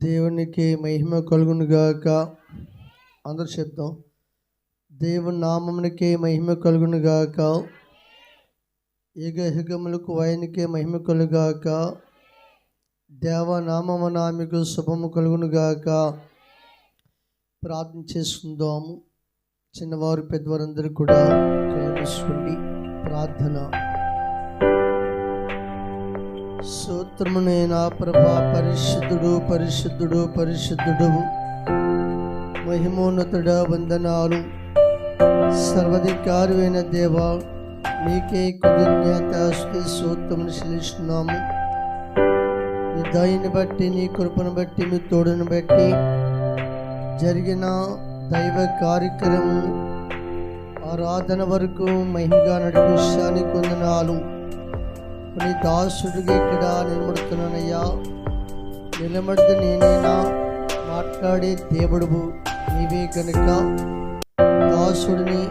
దేవునికి మహిమ కలుగును గాక. అందరూ చెప్తాం, దేవుని నామమునికే మహిమ కలుగును గాక. యుగయుగములకు ఆయనకే మహిమ కలుగాక. దేవనామమున మీకు శుభము కలుగును గాక. ప్రార్థన చేసుకుందాము. చిన్నవారు పెద్దవారందరూ కూడా కలుగుసుకోండి. ప్రార్థన. స్తోత్రమునైనా ప్రభా, పరిశుద్ధుడు పరిశుద్ధుడు పరిశుద్ధుడు, మహిమోన్నతుడ, వందనాలు. సర్వాధికారైన దేవా, మీకే కృతజ్ఞత స్తోత్రములు చెల్లిస్తున్నాము. నీ దయని బట్టి, నీ కృపను బట్టి, మీ తోడును బట్టి జరిగిన దైవ కార్యక్రమం ఆరాధన వరకు మహిమగా నడిపించడానికి వందనాలు. నీ దాసుడిగా ఇక్కడ నిలబడుతున్నానయ్యా. నిలబడితే నేనైనా మాట్లాడే దేవుడువు నీవే కనుక దాసుడిని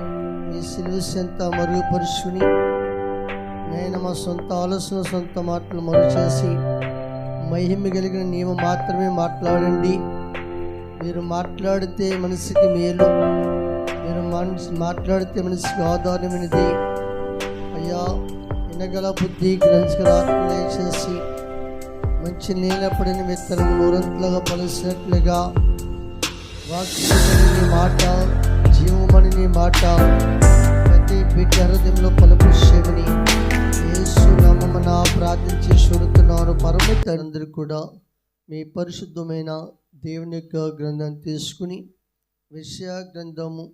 మీ సిలువ చెంత మరుగుపరుచుని నేను మా సొంత ఆలోచన, సొంత మాటలు మరుగు చేసి మహిమ కలిగిన నీవు మాత్రమే మాట్లాడండి. మీరు మాట్లాడితే మనసుకి మేలు, మీరు మాట్లాడితే మనసుకి ఆధారమైనది అయ్యా. వినగల బుద్ధి, గ్రహించగల ఆత్మ చేసి మంచి నీళ్ళపడిన విత్తనం నూరంతులుగా పలిసినట్లుగా వాక్యమని నీ మాట, జీవమని నీ మాట ప్రతి బిడ్డ హృదయంలో పలుపుని యేసు నామమున ప్రార్థించి చూడుతున్నాను. పరమ తండ్రి కూడా మీ పరిశుద్ధమైన దేవుని యొక్క గ్రంథం తీసుకుని యెషయా గ్రంథము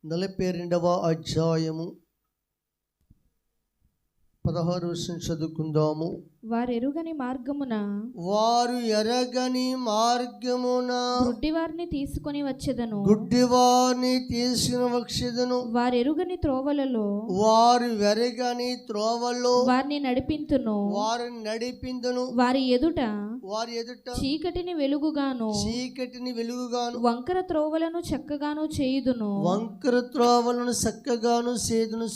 42వ అధ్యాయము 16వ వచనం చదువుకుందాము. వారు ఎరుగని మార్గమున గుడ్డివారిని తీసుకొని వచ్చెదను. వారు ఎరుగని త్రోవలలో వారిని నడిపింతును. వారి ఎదుట చీకటిని వెలుగుగాను వంకర త్రోవలను చక్కగాను చేయుదును.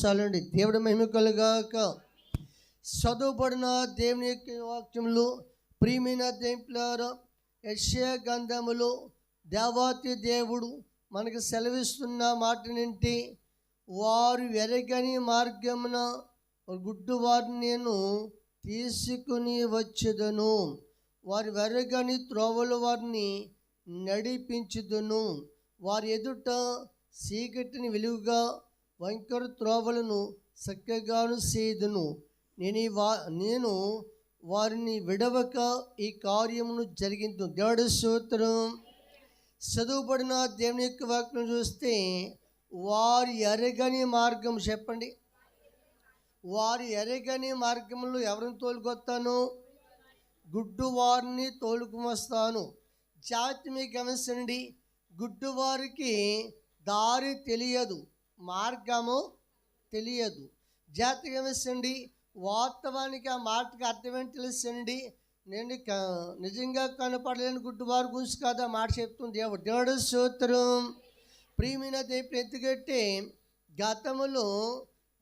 చాలండి. దేవుడి మహిమ కలుగాక. చదువుబడిన దేవుని యొక్క వాక్యములు ప్రియమైన దేవులారా, యెషయా గ్రంథములో దేవాతి దేవుడు మనకు సెలవిస్తున్న మాటనేంటి? వారు ఎరగని మార్గమున గుడ్డు వారిని నేను తీసుకుని వచ్చేదను. వారి వెరగని త్రోవలు వారిని నడిపించుదును. వారి ఎదుట చీకటిని వెలుగుగా వంకర త్రోవలను చక్కగాను చేదును. నేను వారిని విడవక ఈ కార్యమును జరిగించు. దేవుడి స్తోత్రం. చదువుబడిన దేవుని యొక్క వాక్యం చూస్తే వారి ఎరగని మార్గం, చెప్పండి, వారి ఎరగని మార్గంలో ఎవరిని తోలుకొస్తాను? గుడ్డు వారిని తోలుకు వస్తాను. జాతి మీకు గమనించండి, గుడ్డు వారికి దారి తెలియదు, మార్గము తెలియదు. జాతి గమనించండి, వాస్తవానికి ఆ మాటకి అర్థం ఏంటి తెలుసండి? నేను నిజంగా కనపడలేని గుడ్డువారి గురించి కాదు ఆ మాట చెప్తుంది దేవుడు. దేవుడు స్తోత్రం. ప్రియమైన దేవుడు, ఎందుకంటే గతములో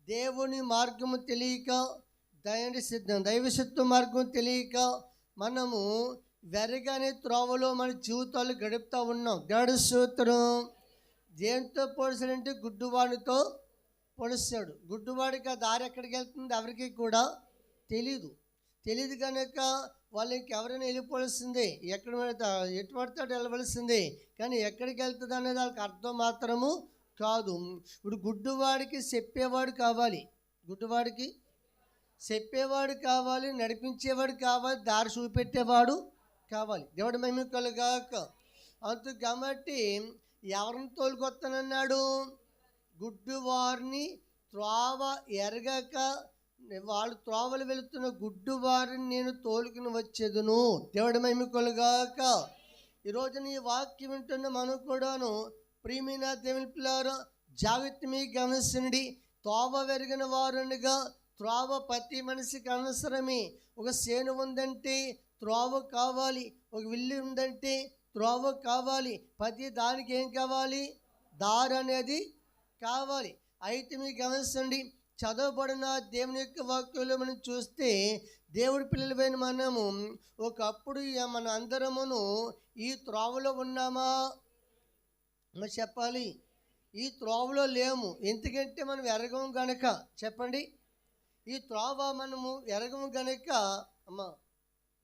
దేవుని మార్గము తెలియక, దైవశత్వ మార్గం తెలియక మనము వెరగానే త్రోవలో మన జీవితాలు గడుపుతూ ఉన్నాం. దేవుడు స్తోత్రం. దేంతో పోల్చాడంటే గుడ్డువాడితో పొడుస్తాడు. గుడ్డువాడికి ఆ దారి ఎక్కడికి వెళ్తుంది ఎవరికి కూడా తెలియదు కనుక వాళ్ళకి ఎవరైనా వెళ్ళిపోవలసిందే, ఎక్కడ ఎటు పడతాడు వెళ్ళవలసిందే, కానీ ఎక్కడికి వెళ్తుంది అనేది వాళ్ళకి అర్థం మాత్రము కాదు. ఇప్పుడు గుడ్డువాడికి చెప్పేవాడు కావాలి, గుడ్డువాడికి చెప్పేవాడు కావాలి, నడిపించేవాడు కావాలి, దారి చూపెట్టేవాడు కావాలి. దేవుడి మహిమ కలుగాక. అందుకు కాబట్టి ఎవరిని తోలుకొస్తానన్నాడు? గుడ్డువారిని త్రోవ ఎరగక వాళ్ళు త్రోవలు వెళుతున్న గుడ్డువారిని నేను తోలుకుని వచ్చేదును. దేవుడి మహిమ కలుగాక. ఈరోజు నీ వాక్యం వింటున్న మనం కూడాను ప్రియమైన దేవుని పిల్లారా, జాగ్రత్త మీకు గమనించండి. త్రోవ వెరిగిన వారునిగా త్రోవ ప్రతి మనిషికి అవసరమే. ఒక సేను ఉందంటే త్రోవ కావాలి, ఒక విల్లు ఉందంటే త్రోవ కావాలి. ప్రతి దానికి ఏం కావాలి? దారి అనేది కావాలి. అయితే మీకు గమనించండి, చదవబడిన దేవుని యొక్క వాక్యంలో మనం చూస్తే దేవుడి పిల్లలమైన మనము ఒకప్పుడు మన అందరమును ఈ త్రోవలో ఉన్నామా? మరి చెప్పాలి, ఈ త్రోవలో లేము. ఎందుకంటే మనం ఎరగము గనక. చెప్పండి, ఈ త్రోవ మనము ఎరగము గనక. అమ్మా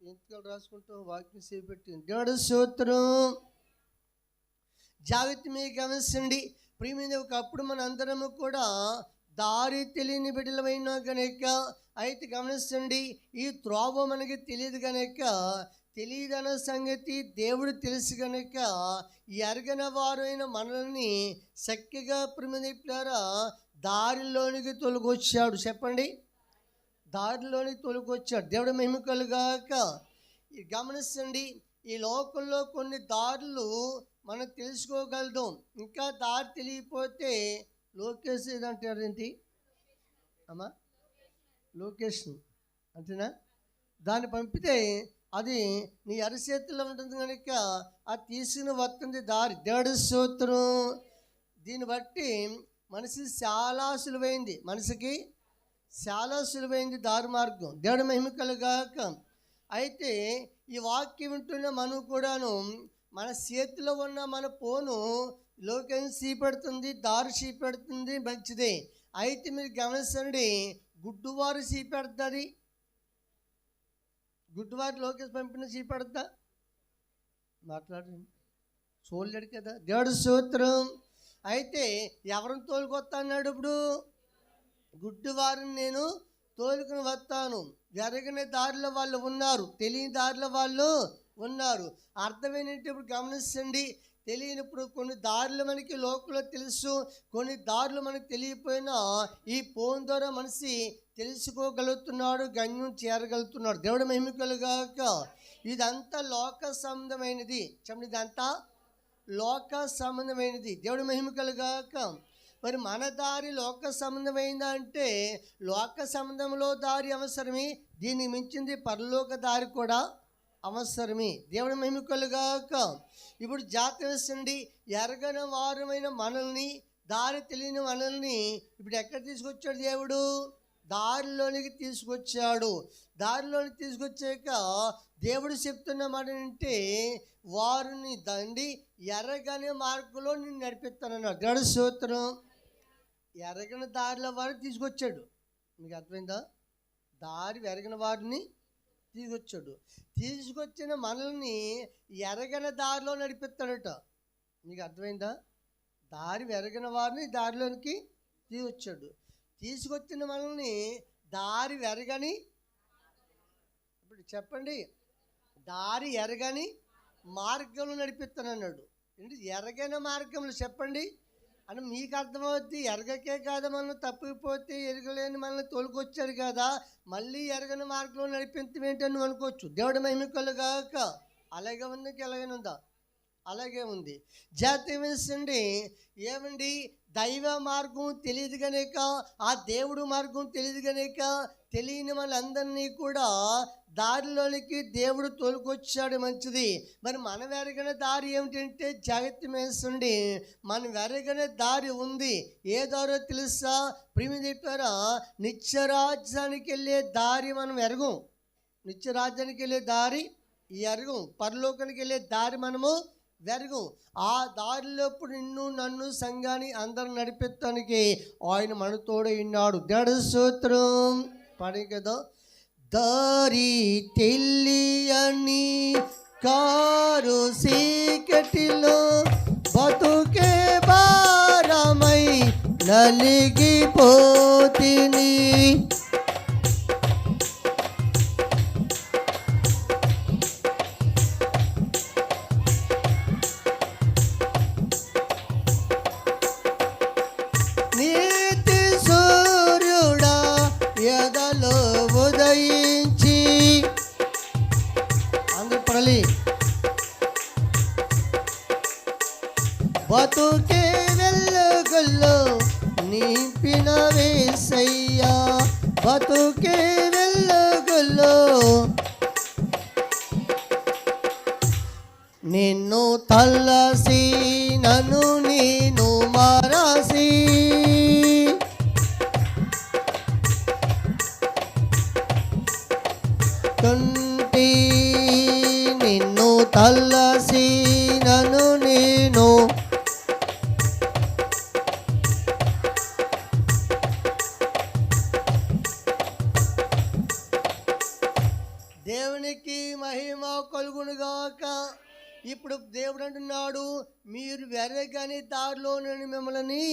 ఎందుకు రాసుకుంటాం? వాక్యం చేపెట్టి దేవుడు స్తోత్రం. జాగ్రత్త మీకు గమనించండి ప్రియమైన, ఒకప్పుడు మన అందరము కూడా దారి తెలియని బిడ్డలమైనా కనుక. అయితే గమనించండి, ఈ త్రోవ మనకి తెలియదు కనుక, తెలియదన్న సంగతి దేవుడు తెలుసు కనుక ఎరగని వారైన మనల్ని చక్కగా ప్రియమైన దారిలోనికి తొలగొచ్చాడు. చెప్పండి, దారిలోనికి తొలగొచ్చాడు. దేవుడు మహిమ కలుగాక. గమనించండి, ఈ లోకంలో కొన్ని దారులు మనం తెలుసుకోగలదు. ఇంకా దారి తెలియకపోతే లొకేషన్ ఏదంటారు? ఏంటి అమ్మా? లొకేషన్ అంతేనా? దాన్ని పంపితే అది నీ అరచేతిలో ఉంటుంది కనుక అది తీసుకుని వస్తుంది దారి. దేవుడి స్తోత్రం. దీన్ని బట్టి మనిషి చాలా సులువైంది, మనిషికి చాలా సులువైంది దారి మార్గం. దేవుడి మహిమ కలుగాక. అయితే ఈ వాక్యం వింటున్న మనం కూడాను మన చేతిలో ఉన్న మన ఫోను లొకేషన్ చూపెడుతుంది, దారి చూపెడుతుంది, మంచిదే. అయితే మీరు గమనించండి, గుడ్డువారు చూపెడుతుంది. గుడ్డువారి లొకేషన్ పంపిన చూపెడతా? మాట్లాడండి, చూడలేడు కదా. దేవుడి స్తోత్రం. అయితే ఎవరిని తోలుకొస్తా అన్నాడు? ఇప్పుడు గుడ్డివారిని నేను తోలుకుని వస్తాను. ఎరగని దారిలో వాళ్ళు ఉన్నారు, తెలియని దారిలో వాళ్ళు ఉన్నారు. అర్థమేంటంటే ఇప్పుడు గమనించండి, తెలియనప్పుడు కొన్ని దారులు మనకి లోకంలో తెలుసు, కొన్ని దారులు మనకి తెలియకపోయినా ఈ ఫోన్ ద్వారా మనిషి తెలుసుకోగలుగుతున్నాడు, గమ్యం చేరగలుగుతున్నాడు. దేవుడు మహిమ కలుగాక. ఇదంతా లోక సంబంధమైనది. చెప్పండి, ఇదంతా లోక సంబంధమైనది. దేవుడు మహిమ కలుగాక. మరి మన దారి లోక సంబంధమైందా అంటే లోక సంబంధంలో దారి అవసరమే, దీన్ని మించింది పరలోక దారి కూడా అవసరమే. దేవుడి మహిమ కలుగాక. ఇప్పుడు జాగ్రత్త, ఎరగని వారమైన మనల్ని, దారి తెలియని మనల్ని ఇప్పుడు ఎక్కడ తీసుకొచ్చాడు దేవుడు? దారిలోనికి తీసుకొచ్చాడు. దారిలోనికి తీసుకొచ్చాక దేవుడు చెప్తున్న మాట ఏంటంటే, వారిని దండి ఎరగని మార్గంలో నేను నడిపిస్తానన్నాడు. దేవుడి స్తోత్రం. ఎరగని దారిలో వారిని తీసుకొచ్చాడు. మీకు అర్థమైందా? దారి ఎరగని వారిని తీసుకొచ్చాడు. తీసుకొచ్చిన మనల్ని ఎరగని దారిలో నడిపిస్తాడట. మీకు అర్థమైందా? దారి ఎరగని వారిని దారిలోనికి తీసుకొచ్చాడు. తీసుకొచ్చిన మనల్ని దారి ఎరగని, ఇప్పుడు చెప్పండి, దారి ఎరగని మార్గంలో నడిపిస్తానన్నాడు. ఏంటి ఎరగని మార్గంలో? చెప్పండి అని మీకు అర్థమవుద్ది. ఎరగకే కాదా మనం తప్పిపోతే ఎరగలేని మనల్ని తోలుకొచ్చాడు కదా, మళ్ళీ ఎరగని మార్గంలో నడిపించడం ఏంటని నువ్వు అనుకోవచ్చు. దేవుడి మహిమ కలుగాక. అలాగే ఉంది, ఎలాగైనా ఉందా? అలాగే ఉంది. జాగ్రత్త ఏమండి, దైవ మార్గం తెలియదు కనుక, ఆ దేవుడు మార్గం తెలియదు కనుక తెలియని వాళ్ళందరినీ కూడా దారిలోనికి దేవుడు తోలుకొచ్చాడు. మంచిది. మరి మనం వెరగన దారి ఏమిటంటే జాగ్రత్త వేసండి, మనం వెరగన దారి ఉంది. ఏ దారో తెలుసా? ప్రియమైన చెప్పారా, నిత్యరాజ్యానికి వెళ్ళే దారి మనం ఎరగం. నిత్యరాజ్యానికి వెళ్ళే దారి ఎరగం. పరలోకానికి వెళ్ళే దారి మనము వెరగం. ఆ దారిలో నిన్ను నన్ను సంఘాన్ని అందరూ నడిపెత్తానికి ఆయన మనతోడే ఉన్నాడు. దేవుడి స్తోత్రం. పాడే కదా, దారి తెలియని కారు చీకటిలో బతుకే భారమై నలిగిపోతిని, నీతి సూర్యుడా ఎదలో ఉదయించి, అందరూ పడాలి, బతుకే వెలుగుల్లో నింపిన యేసయ్యా, బతుకే వెలుగుల్లో నిన్ను తలసి నన్ను నేను మరసి, నేను. దేవునికి మహిమ కలుగునుగాక. ఇప్పుడు దేవుడు అంటున్నాడు, మీరు వెరగని దారిలో నేను మిమ్మల్ని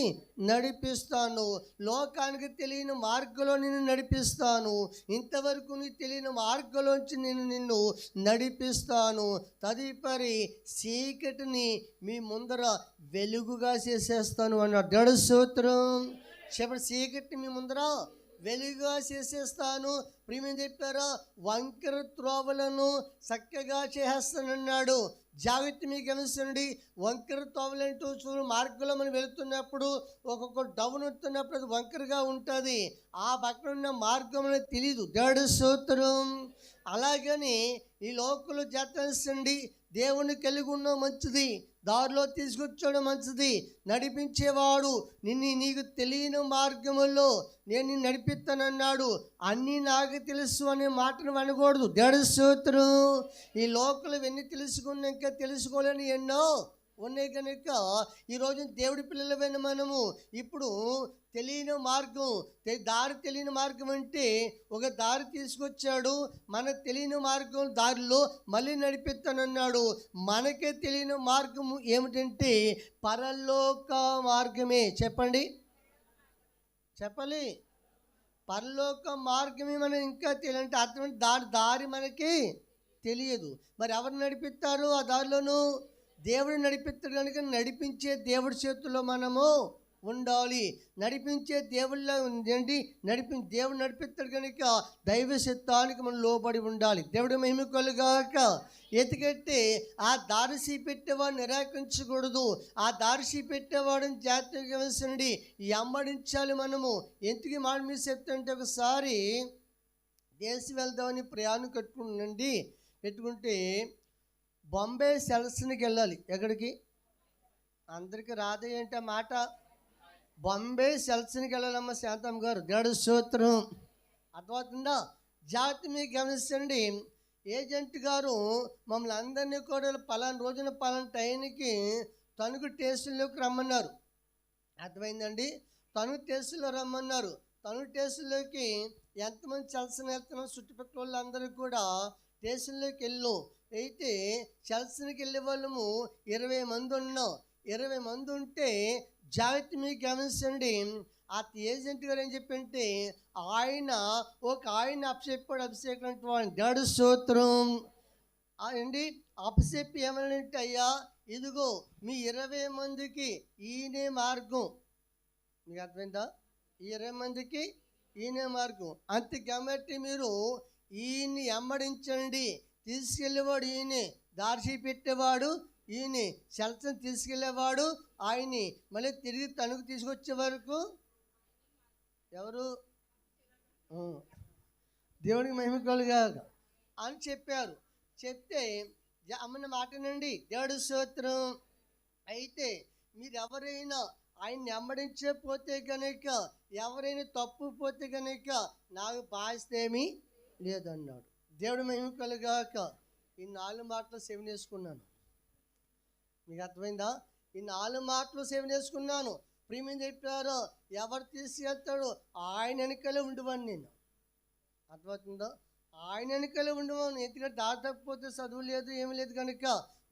నడిపిస్తాను, లోకానికి తెలియని మార్గంలో నేను నడిపిస్తాను, ఇంతవరకు నీకు తెలియని మార్గంలోంచి నేను నిన్ను నడిపిస్తాను. తదుపరి చీకటిని మీ ముందర వెలుగుగా చేసేస్తాను అన్నాడు. దేవుడు స్తోత్రం. చెప్పండి, చీకటిని మీ ముందర వెలుగుగా చేసేస్తాను. ప్రియమేం చెప్పారా? వంకర త్రోవలను చక్కగా చేసేస్తానన్నాడు. జాగ్రత్త మీకు గమనించండి. వంకర త్రోవలంటూ చూడు, మార్గంలో మనం వెళుతున్నప్పుడు ఒక్కొక్క డౌన్ వస్తున్నప్పుడు అది వంకరగా ఉంటుంది, ఆ పక్కన ఉన్న మార్గం అనేది తెలీదు. దేవుడు స్తోత్రం. అలాగని ఈ లోకంలో జాతరండి, దేవుని కలిగి ఉన్న మంచిది, దారిలో తీసుకొచ్చడం మంచిది, నడిపించేవాడు నీకు తెలియని మార్గములో నేను నిన్ను నడిపిస్తానన్నాడు. అన్నీ నాకు తెలుసు అనే మాటను అనకూడదు. దేవుడి స్తోత్రం. ఈ లోకలు ఎన్ని తెలుసుకున్నా ఇంకా తెలుసుకోలేని ఎన్నో ఉన్నాయి కనుక ఈరోజు దేవుడి పిల్లలమైన మనము ఇప్పుడు తెలియని మార్గం, దారి తెలియని మార్గం అంటే ఒక దారి తీసుకొచ్చాడు, మన తెలియని మార్గం దారిలో మళ్ళీ నడిపిస్తానన్నాడు. మనకే తెలియని మార్గం ఏమిటంటే పరలోక మార్గమే. చెప్పండి, చెప్పాలి. పరలోక మార్గమే మనం ఇంకా తెలియంటే అర్థం, దారి మనకి తెలియదు. మరి ఎవరు నడిపిస్తారు ఆ దారిలోనూ? దేవుడు నడిపిస్తాడు కనుక నడిపించే దేవుడి చేతుల్లో మనము ఉండాలి. నడిపించే దేవుళ్ళ ఏంటి దేవుడు నడిపిస్తాడు కనుక దైవ చిత్తానికి మనం లోబడి ఉండాలి. దేవుడు మహిమ కలుగాక. ఎందుకంటే ఆ దారి చూపెట్టేవాడు నిరాకరించకూడదు, ఆ దారి చూపెట్టేవాడిని జాగ్రత్తగా గమనించండి, వెంబడించాలి మనము. ఎందుకు మాట మీద చెప్తుంటే, ఒకసారి దేశం వెళ్దామని ప్రయాణం పెట్టుకుంటే బాంబే సెల్స్కి వెళ్ళాలి. ఎక్కడికి? అందరికీ రాదే ఏంటి ఆ మాట? బాంబే సెల్స్కి వెళ్ళాలమ్మ శాంతమ్మ గారు. దేవుడి స్తోత్రం. అర్థమవుతుందా? జాగ్రత్త మీకు గమనించండి. ఏజెంట్ గారు మమ్మల్ని అందరినీ కూడా పలానా రోజున పలానా టైంకి తణుకు స్టేషన్లోకి రమ్మన్నారు. అర్థమైందండి? తణుకు స్టేషన్లో రమ్మన్నారు. తణుకు స్టేషన్లోకి ఎంతమంది సెల్స్ని వెళ్తున్నాం, చుట్టుపక్కల వాళ్ళందరూ కూడా స్టేషన్లోకి వెళ్ళాం. అయితే సెల్స్కి వెళ్ళే వాళ్ళము 20 మంది ఉన్నాం. 20 మంది ఉంటే జాగ్రత్త మీకు గమనించండి, ఆ ఏజెంట్ గారు ఏం చెప్పంటే ఆయన అభిషేకం అంటే వాడిని. దేవుడి స్తోత్రం అండి. అభిషేక్ ఏమనంటే, అయ్యా ఇదిగో మీ 20 మందికి ఈయనే మార్గం. మీకు అర్థమైందా? ఈ 20 మందికి ఈయనే మార్గం. అంతే కాబట్టి మీరు ఈయన్ని వెంబడించండి. తీసుకెళ్ళేవాడు ఈయనే, దారి పెట్టేవాడు ఈయనే, సెల్స్ని తీసుకెళ్ళేవాడు ఆయన్ని, మళ్ళీ తిరిగి తణుకు తీసుకొచ్చే వరకు ఎవరు? దేవుడికి మహిమ కలుగాక అని చెప్పారు. చెప్తే అమ్మని మాటనండి. దేవుడి స్తోత్రం. అయితే మీరు ఎవరైనా ఆయన్ని వెంబడించకపోతే కనుక, ఎవరైనా తప్పుపోతే కనుక నాకు బాధ్యతేమీ లేదన్నాడు. దేవుడి మహిమ కలుగాక. ఈ 4 మాటలు సేవన చేసుకున్నాను. మీకు అర్థమైందా? ఈ 4 మాటలు సేవన చేసుకున్నాను. ప్రియమేం చెప్పారు? ఎవరు తీసుకెళ్తాడు ఆయన వెనకలే ఉండవని. నేను అర్థమవుతుందో? ఆయన వెనకలే ఉండవని. ఎందుకంటే దారి తప్పిపోతే చదువు లేదు, ఏమి లేదు కనుక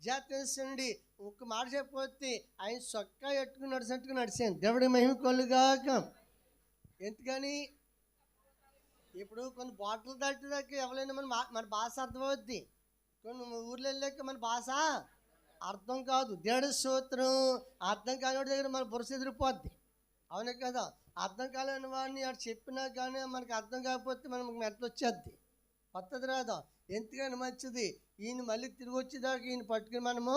జాతరండి. ఒక్క మాట చెప్పకపోతే ఆయన చొక్కా ఎట్టుకుని నడిచాను. దేవుడి మహిమ కలుగాక. ఎందుకని? ఇప్పుడు కొన్ని బాటలు దాటిదాకా ఎవరైనా మన భాష అర్థమవుద్ది, కొన్ని ఊర్లో వెళ్ళాక మన భాష అర్థం కాదు. దేవుడి స్తోత్రం. అర్థం కాని వాడి దగ్గర మన బుర్ర ఎదిరిపోద్ది. అవునే కదా? అర్థం కాలేని వాడిని అటు చెప్పినా కానీ మనకి అర్థం కాకపోతే మనకు మెట్లు వచ్చేద్ది, కొత్తది రాదా. ఎందుకని మంచిది ఈయన మళ్ళీ తిరిగి వచ్చేదాకా ఈయన పట్టుకుని మనము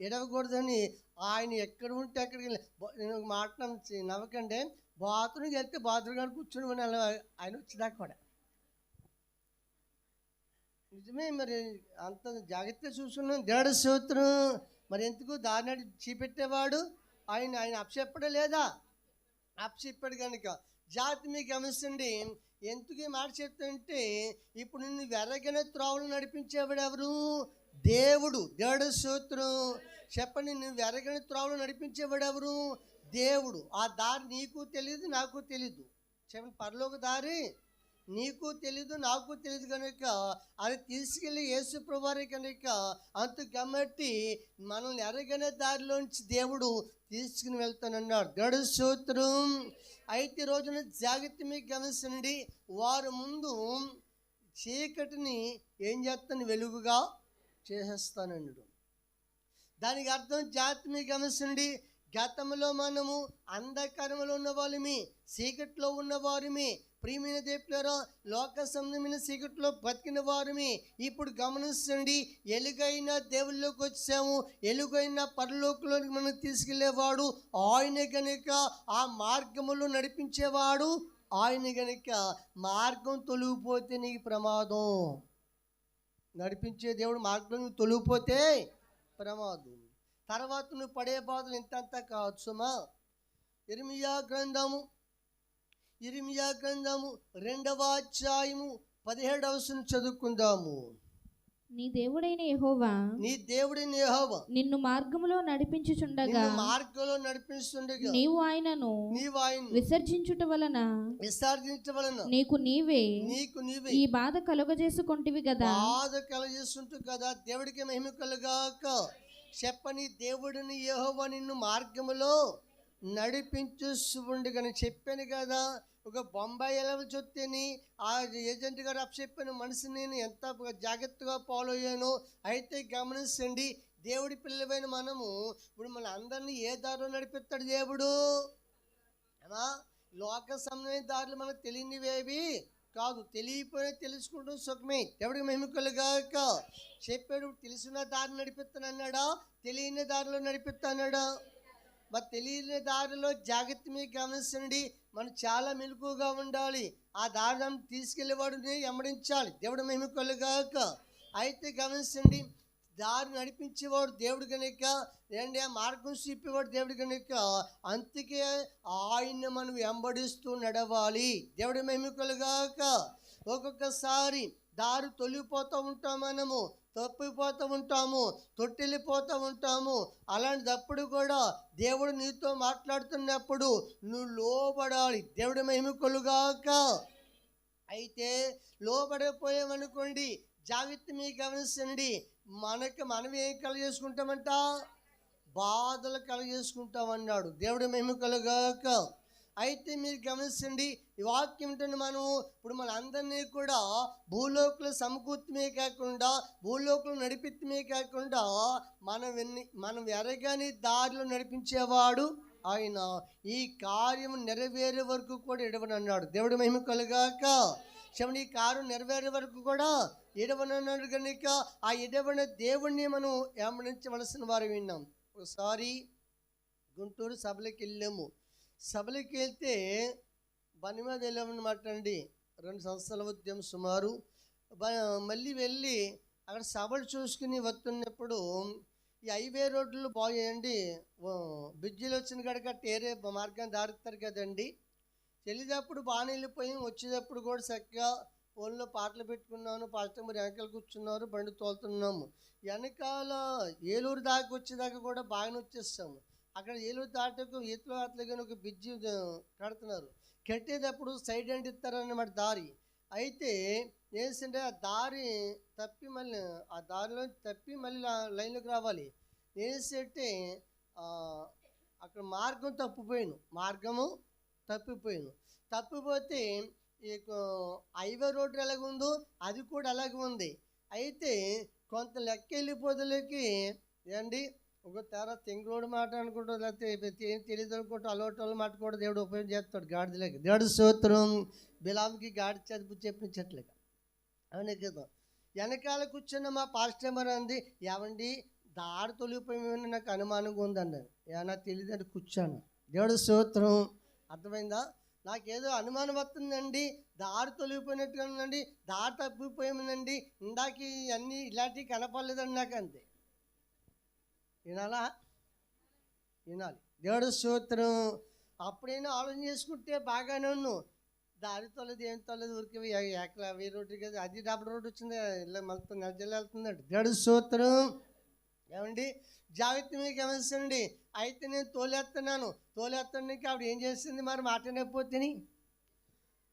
ఎడవకూడదని ఆయన ఎక్కడ ఉంటే ఎక్కడికి వెళ్ళి. నేను ఒక మాట నవ్వకండి, బాత్రూమ్కి వెళ్తే బాత్రూమ్ కానీ కూర్చొని ఆయన వచ్చేదాకా కూడా నిజమే. మరి అంత జాగ్రత్తగా చూసుకున్నాం. దేవుడి స్తోత్రం. మరి ఎందుకు దారిని చూపెట్టేవాడు ఆయన అప్పచెప్పడం లేదా? అప్పచెప్పాడు కనుక జాగ్రత్త మీకు గమనించండి. ఎందుకు ఈ మాట చెప్తుంటే, ఇప్పుడు నిన్ను వెరగని త్రోవలు నడిపించేవాడు ఎవరు? దేవుడు స్తోత్రం. చెప్పండి, నువ్వు ఎరగని త్రోవలో నడిపించేవాడు ఎవరు? దేవుడు. ఆ దారి నీకు తెలియదు, నాకు తెలీదు. చెప్పండి, పరలోక దారి నీకు తెలీదు, నాకు తెలీదు కనుక అది తీసుకెళ్ళి యేసు ప్రభువారే కనుక అంత కాబట్టి మనల్ని ఎరగనే దారిలోంచి దేవుడు తీసుకుని వెళ్తానన్నాడు. దేవుడు స్తోత్రం. అయితే రోజున జాగ్రత్త మీకు గమనించండి, వారు ముందు చీకటిని ఏం చేస్తాను? వెలుగుగా చేసేస్తానన్నాడు. దానికి అర్థం జాగ్రత్త మీకు గమనించండి, గతంలో మనము అంధకారంలో ఉన్నవాళ్ళమి, చీకట్లో ఉన్నవారిమి, ప్రియమైన దేవులారా లోక సంబంధమైన చీకట్లో బతికిన వారిమి. ఇప్పుడు గమనించండి, ఎలుగైన దేవుళ్ళలోకి వచ్చాము, ఎలుగైన పరలోకంలోకి మనం తీసుకెళ్లేవాడు ఆయన కనుక, ఆ మార్గములో నడిపించేవాడు ఆయన కనుక. మార్గం తొలగిపోతే నీకు ప్రమాదం. నడిపించే దేవుడు మార్గం తొలగిపోతే ప్రమాదం. తర్వాత నువ్వు పడే బాధలు ఇంతంత కావచ్చు సుమా. ఇర్మియా గ్రంథము 2వ అధ్యాయము 17వ వచనం చదువుకుందాము. నీ దేవుడైన యెహోవా నిన్ను మార్గములో నడిపించుచుండగా నీవు ఆయనను విసర్జించుట వలన నీకు నీవే ఈ బాధ కలుగజేసుకొంటివి కదా. దేవుడికి మహిమ కలుగాక. చెప్పని, దేవుడిని యెహోవా నిన్ను మార్గములో నడిపించుండగాని చెప్పాను కదా. ఒక బొంబాయి ఎలా చూస్తేని ఆ ఏజెంట్ గారు చెప్పిన మనిషిని నేను ఎంత జాగ్రత్తగా ఫాలో అయ్యాను. అయితే గమనించండి, దేవుడి పిల్లలైన మనము ఇప్పుడు మన అందరినీ ఏ దారిలో నడిపిస్తాడు దేవుడు? లోక సంబంధమైన దారులు మనకు తెలియనివేవి కాదు, తెలియపోయినా తెలుసుకుంటూ సుఖమే. దేవుడికి మహిమ కలుగాక. చెప్పాడు, తెలిసిన దారి నడిపిస్తానన్నాడా? తెలియని దారిలో నడిపిస్తానన్నాడా? మరి తెలియని దారిలో జాగ్రత్త మీకు గమనించండి, మనం చాలా మెలకుగా ఉండాలి. ఆ దారిని తీసుకెళ్లేవాడిని వెంబడించాలి. దేవుడు మహిమ కలుగాక. అయితే గమనించండి, దారి నడిపించేవాడు దేవుడు కనుక, ఆ మార్గం చూపేవాడు దేవుడు కనుక, అందుకే ఆయన్ని మనం వెంబడిస్తూ నడవాలి. దేవుడి మహిమ కలుగాక. ఒక్కొక్కసారి దారి తొలిగిపోతూ ఉంటాం, మనము తప్పిపోతూ ఉంటాము, తొట్టిల్లిపోతూ ఉంటాము. అలాంటప్పుడు కూడా దేవుడు నీతో మాట్లాడుతున్నప్పుడు నువ్వు లోబడాలి. దేవుడి మహిమ కలుగాక. అయితే లోబడిపోయామనుకోండి, జాగ్రత్త మీకు గమనించండి, మనం ఏం కలుగజేసుకుంటామంట? బాధలు కలుగజేసుకుంటామన్నాడు. దేవుడి మహిమ కలుగాక. అయితే మీరు గమనించండి, ఈ వాక్యం ఏంటంటే, ఇప్పుడు మన అందరినీ కూడా భూలోకులు సమకూర్చమే కాకుండా, భూలోకులు నడిపించమే కాకుండా మనం ఎరగని దారిలో నడిపించేవాడు ఆయన. ఈ కార్యం నెరవేరే వరకు కూడా ఎడవనన్నాడు. దేవుడి మహిమ కలుగాక. ఈ కార్యం నెరవేరే వరకు కూడా ఎడవనన్నాడు కనుక ఆ ఎడవన దేవుణ్ణి మనం వెంబడించవలసిన వారు విన్నాం. ఒకసారి గుంటూరు సభలకు వెళ్ళాము. సభలకు వెళ్తే బండి మీద వెళ్ళామన్నమాట అండి. 2 సంవత్సరాల ఉద్యమం సుమారు. మళ్ళీ వెళ్ళి అక్కడ సభలు చూసుకుని వస్తున్నప్పుడు ఈ హైవే రోడ్లు బాగుండి, బ్రిడ్జిలు వచ్చిన కాడికి ఏరే మార్గాన్ని దారుతారు కదండి. వెళ్ళేటప్పుడు బాగానే వెళ్ళిపోయాం, వచ్చేటప్పుడు కూడా చక్కగా ఫోన్లో పాటలు పెట్టుకున్నాను, పాస్టర్ మరి వెనకాల కూర్చున్నారు, బండి తోలుతున్నాము. వెనకాల ఏలూరు దాకా వచ్చేదాకా కూడా బాగానే వచ్చేస్తాము. అక్కడ ఏలూరు దాటకు ఈతలో అట్లగానే ఒక బ్రిడ్జి కడుతున్నారు. కట్టేటప్పుడు సైడ్ హ్యాండ్ ఇస్తారన్నమాట దారి. అయితే ఏంటంటే ఆ దారి తప్పి మళ్ళీ ఆ దారిలో తప్పి మళ్ళీ లైన్లోకి రావాలి. ఏంటంటే అక్కడ మార్గము తప్పిపోతే ఈ హైవే రోడ్డు ఎలాగుందో అది కూడా అలాగే ఉంది. అయితే కొంత లెక్క వెళ్ళిపోతలకి ఏంటి ఒక తెర తెంగులోడు మాట అనుకుంటా, లేకపోతే ఏం తెలియదు అనుకుంటా అలవాటు వాళ్ళ మాట కూడా దేవుడు ఉపయోగం చేస్తాడు గాడిదలకి. దేవుడు స్తోత్రం. బిలాంకి గాడి చదువు చెప్పించట్లేక అవునే కదా. వెనకాల కూర్చున్న మా పాస్టర్ మరి అంది, ఏమండి దారి తొలిగిపోయి నాకు అనుమానంగా ఉందండి. ఏమన్నా తెలియదండి కూర్చోను. దేవుడు స్తోత్రం. అర్థమైందా? నాకేదో అనుమానం వస్తుందండి, దారి తొలిగిపోయినట్టుగా ఉందండి, దారి తప్పిపోయిందండి, ఇందాక అన్నీ ఇలాంటివి కనపడలేదండి నాకు. అంతే వినాలి. దేవుడు స్తోత్రం. అప్పుడైనా ఆలోచన చేసుకుంటే బాగానే ఉన్నాను. దారి తోలేదు ఏం తోలేదు ఊరికి ఏకలా 1000 రోడ్డు కదా, అది 70 రోడ్డు వచ్చింది, ఇలా మళ్ళీ నెల వెళ్తున్నాడు. దేవుడి స్తోత్రం. ఏమండి జాగ్రత్త మీకు గమనించండి. అయితే నేను తోలేస్తానికి ఆవిడ ఏం చేసింది, మరి మాట్లాడకపోతేని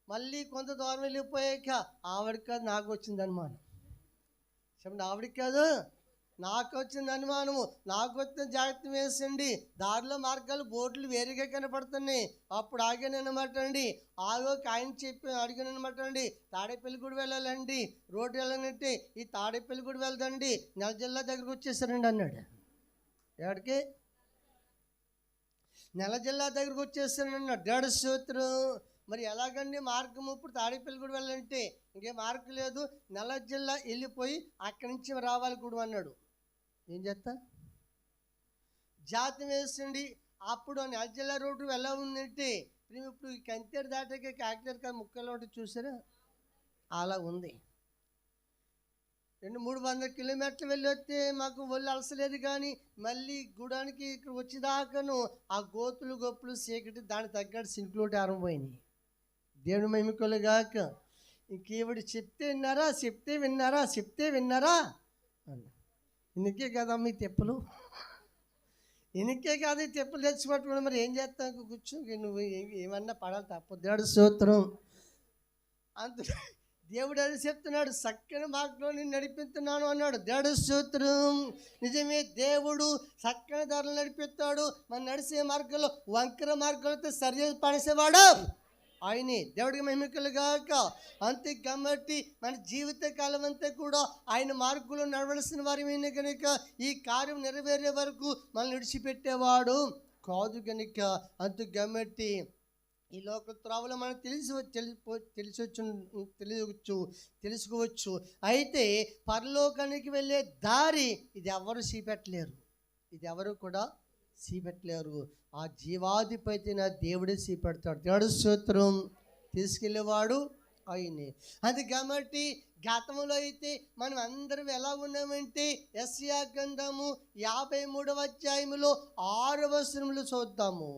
మళ్ళీ కొంత దూరం వెళ్ళిపోయాక ఆవిడకి కాదు నాకు వచ్చింది అనుమానం. చెప్పండి, ఆవిడకి కాదు నాకు వచ్చింది అనుమానము. నాకు వచ్చిన జాగ్రత్త వేసండి. దారిలో మార్గాలు బోర్డులు వేరుగా కనపడుతున్నాయి. అప్పుడు ఆగానమాట అండి. ఆగోకి ఆయన చెప్పి అడిగానమాట అండి. తాడేపల్లిగూడి వెళ్ళాలండి, రోడ్డు వెళ్ళాలంటే ఈ తాడేపల్లిగూడి వెళ్దండి, నెల జిల్లా దగ్గరకు వచ్చేసారండి అన్నాడు. ఎక్కడికి? నెల జిల్లా దగ్గరకు వచ్చేసారండి అన్నాడు. దేవుడి స్తోత్రం. మరి ఎలాగండి మార్గం? ఇప్పుడు తాడేపల్లిగూడి వెళ్ళాలంటే ఇంకే మార్గం లేదు, నెల జిల్లా వెళ్ళిపోయి అక్కడి నుంచి రావాలి కూడా అన్నాడు. ఏం చేస్తా? జాతం వేసండి. అప్పుడు నెల జిల్లా రోడ్డు ఎలా ఉందంటే ఇప్పుడు కంతేరు దాటాక కాకినాడ ముక్కలు ఒకటి చూసారా, అలా ఉంది. 200-300 కిలోమీటర్లు వెళ్ళి వస్తే మాకు ఒళ్ళు అలసలేదు. కానీ మళ్ళీ గుడానికి ఇక్కడ వచ్చేదాకాను ఆ గోతులు గొప్పులు చీకటి దానికి తగ్గట్టు సింకులోటి ఆరంభమైనాయి. దేవుని మహిమకులుగాక. ఇంకేవిడు చెప్తే విన్నారా అన్న. ఇనికే కదా మీ తెప్పలు, ఇనికే కాదు ఈ తెప్పలు తెచ్చిపట్టుకోవడం. మరి ఏం చేస్తాను, కూర్చో, నువ్వు ఏమన్నా పడాలి తప్ప. దేవుడి స్తోత్రం. అంత దేవుడు అని చెప్తున్నాడు, చక్కని మార్గంలో నేను నడిపిస్తున్నాను అన్నాడు. దేవుడి స్తోత్రం. నిజమే, దేవుడు చక్కని దారులు నడిపిస్తాడు. మన నడిచే మార్గంలో వంకర మార్గాలతో సరి పడిసేవాడు ఆయనే. దేవుడికి మహిమకలుగాక. అంతే కాబట్టి మన జీవిత కాలం అంతా కూడా ఆయన మార్గంలో నడవలసిన వారిమైనా కనుక ఈ కార్యం నెరవేరే వరకు మనల్ని విడిచిపెట్టేవాడు కాదు కనుక. అంతే కాబట్టి ఈ లోక త్రోవలో మనం తెలుసుకోవచ్చు. అయితే పరలోకానికి వెళ్ళే దారి ఇది ఎవరు చూపెట్టలేరు. ఆ జీవాధిపతి నా దేవుడే చూపెడతాడు. దేవుడి స్తోత్రం. తీసుకెళ్ళేవాడు ఆయనే. అది కాబట్టి గతంలో అయితే మనం అందరం ఎలా ఉన్నామంటే యెషయా గ్రంథము 53వ అధ్యాయములో 6వ వచనములో చూద్దాము.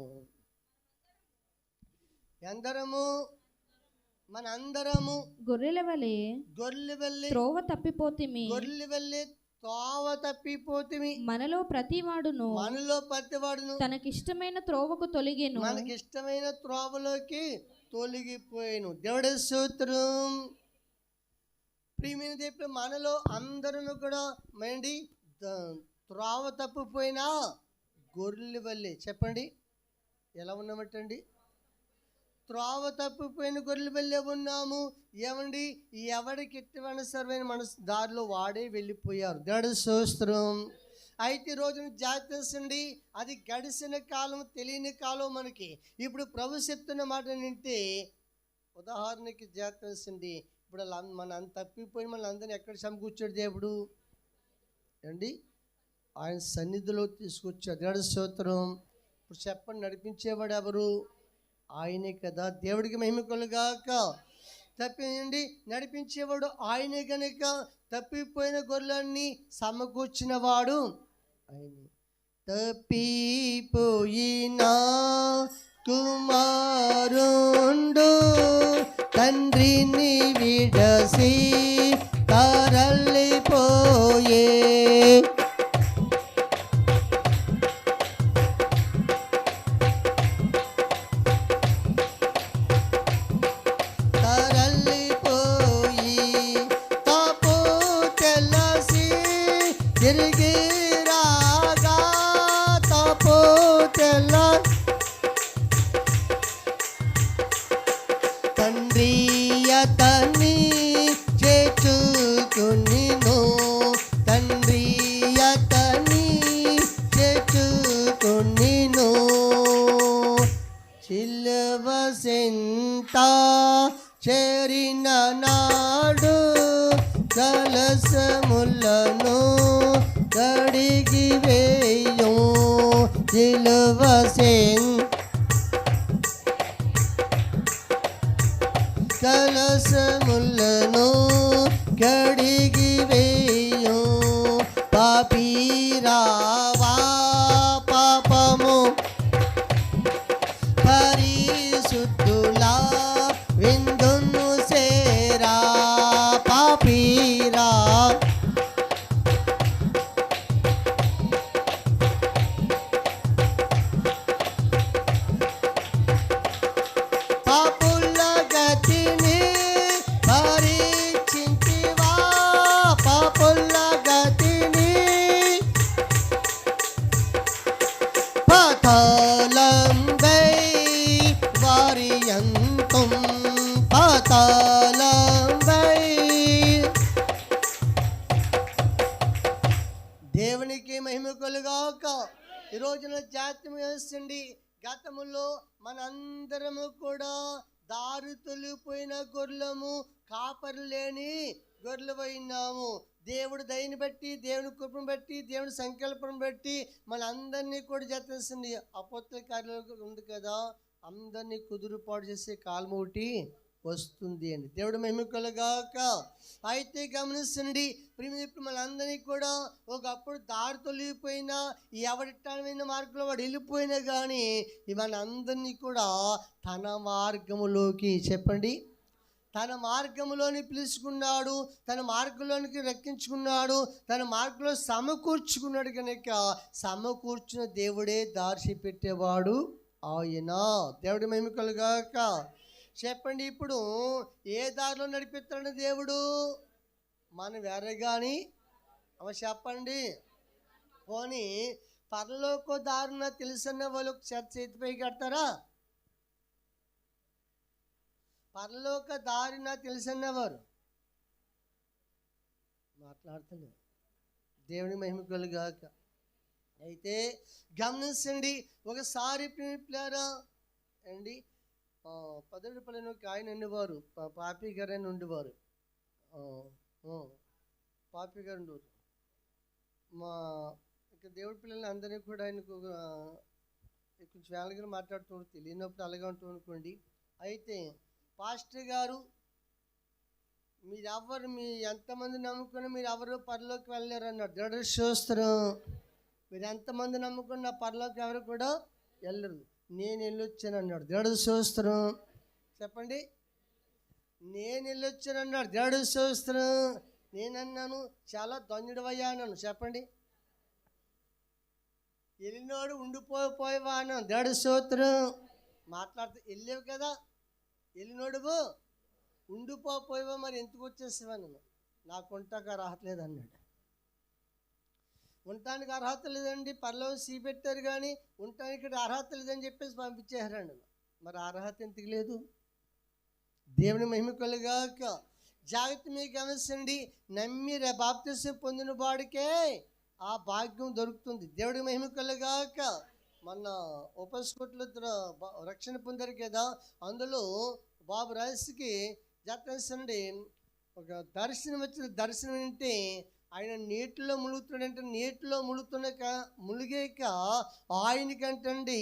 మనందరము గొర్రెల వలె త్రోవ తప్పిపోతిమి. మనలో ప్రతివాడును తనకిష్టమైన త్రోవకు తొలగెను. మనకిష్టమైన త్రోవలోకి తొలగిపోయాను. దేవుడి స్తోత్రం. ప్రియమైన దేవుడు, మనలో అందరూ కూడా మండి త్రోవ తప్పిపోయినా గొర్రెల వల్లే. చెప్పండి, ఎలా ఉన్నామటండి? త్రోవ తప్పిపోయిన గొర్రెల వల్లే ఉన్నాము. ఏమండి, ఎవరికి ఎటువంటి సర్వైన మనసు దారిలో వాడే వెళ్ళిపోయారు. దేవుడి స్తోత్రం. అయితే రోజున జాగ్రత్తండి. అది గడిచిన కాలం, తెలియని కాలం మనకి. ఇప్పుడు ప్రభు చెప్తున్న మాట ఏంటంటే, ఉదాహరణకి జాగ్రత్తండి. ఇప్పుడు మన తప్పిపోయి మన అందరినీ ఎక్కడ సమకూర్చాడు దేవుడు అండి? ఆయన సన్నిధిలో తీసుకొచ్చాడు. దేవుడి స్తోత్రం. ఇప్పుడు చెప్పండి, నడిపించేవాడు ఎవరు? ఆయనే కదా. దేవుడికి మహిమకలుగాక. తప్పిండి నడిపించేవాడు ఆయనే కనుక తప్పిపోయిన గొర్రెలన్నీ సమకూర్చిన వాడు ఆయనే. తప్పిపోయిన కుమారుండు తండ్రిని విడసి తరలిపోయే. చేరిన నాడు కలసములను కడిగి వేయు కలసములను కడిగి వేయు పాపీరావా పాపము పరిశుద్ధులా విన్ కాలంబై. దేవునికి మహిమ కలుగాక. ఈ రోజున జాతి వేస్తుంది. గతములో మనందరము కూడా దారి తొలిపోయిన గొర్రెలము, కాపరి లేని గొర్రెలమైనాము. దేవుడు దయని బట్టి, దేవుని కృపను బట్టి, దేవుని సంకల్పం బట్టి మనందరినీ కూడా జతేస్తుంది. అపోస్తల కార్యాలు ఉంది కదా, అందరినీ కుదురుపాటు చేసే కాలం ఒకటి వస్తుంది అండి. దేవుడు మహిమ కలుగాక. అయితే గమనించండి, ఇప్పుడు మనందరినీ కూడా ఒకప్పుడు దారి తొలిగిపోయినా, ఎవరిట్టమైన మార్గంలో వాడు వెళ్ళిపోయినా కానీ మనందరినీ కూడా తన మార్గములోకి, చెప్పండి, తన మార్గంలోని పిలుచుకున్నాడు, తన మార్గంలోనికి రక్షించుకున్నాడు, తన మార్గంలో సమకూర్చుకున్నాడు. కనుక సమకూర్చిన దేవుడే దారి చూపెట్టేవాడు ఆయన. దేవుడి మహిమ కలుగాక. చెప్పండి, ఇప్పుడు ఏ దారిలో నడిపిస్తాడు దేవుడు? మనం వేరే కానీ అవ చెప్పండి. పోనీ పరలోక దారిన తెలుసన్న వాళ్ళు చేతిపై కడతారా? పరలోక దారిన తెలుసన్నవారు మాట్లాడుతున్నారు. దేవుని మహిమ కలుగాక. అయితే గమనించండి, ఒకసారి పిల్లారా అండి, 10 రూపాయలను ఆయన ఉండేవారు, పాపి గారు అని ఉండేవారు, పాపి గారు ఉండేవారు. మా ఇక దేవుడి పిల్లలు అందరినీ కూడా ఆయనకు కొంచెం వేళగా మాట్లాడుతూ తెలియనప్పుడు అలాగే ఉంటూ అనుకోండి. అయితే పాస్టర్ గారు, మీరెవరు, మీ ఎంతమంది నమ్ముకుని మీరు ఎవరు పరలోకి వెళ్ళలేరు అన్నాడు. దేవుడు చూస్తారు, మీరు ఎంతమంది నమ్ముకుని నా పరలోకి ఎవరు కూడా వెళ్ళరు, నేను వెళ్ళొచ్చాను అన్నాడు. దేవుడు చూస్తారు, చెప్పండి, నేను వెళ్ళొచ్చాను అన్నాడు. దేవుడు చూస్తారు. నేనన్నాను, చాలా ధన్యుడవయ్యా అన్నాను. చెప్పండి, వెళ్ళినోడు ఉండిపోయేవా అన్నాను. దేవుడు చూస్తారు. మాట్లాడుతూ వెళ్ళేవు కదా, వెళ్ళినోడువు ఉండిపోయేవా, మరి ఎందుకు వచ్చేసావా? నేను నాకు ఉంటాక అర్హత లేదన్నాడు. ఉండటానికి అర్హత లేదండి, పరలోకం సీపెట్టారు కానీ ఉండటానికి అర్హత లేదని చెప్పేసి పంపించేశారండి. మరి అర్హత ఎందుకు లేదు? దేవుని మహిమ కలుగాక. జాగ్రత్త మీకు గమనించండి, నమ్మి బాప్తిసం పొందిన వాడికే ఆ భాగ్యం దొరుకుతుంది. దేవుడి మహిమ కలుగాక. మన ఉపస్కోట్లో రక్షణ పొందారు కదా, అందులో బాబు రాజుకి జతనండి ఒక దర్శనం వచ్చిన దర్శనం ఏంటి, ఆయన నీటిలో ములుగుతున్నాడంటే, నీటిలో ములిగాక ఆయనకంటండి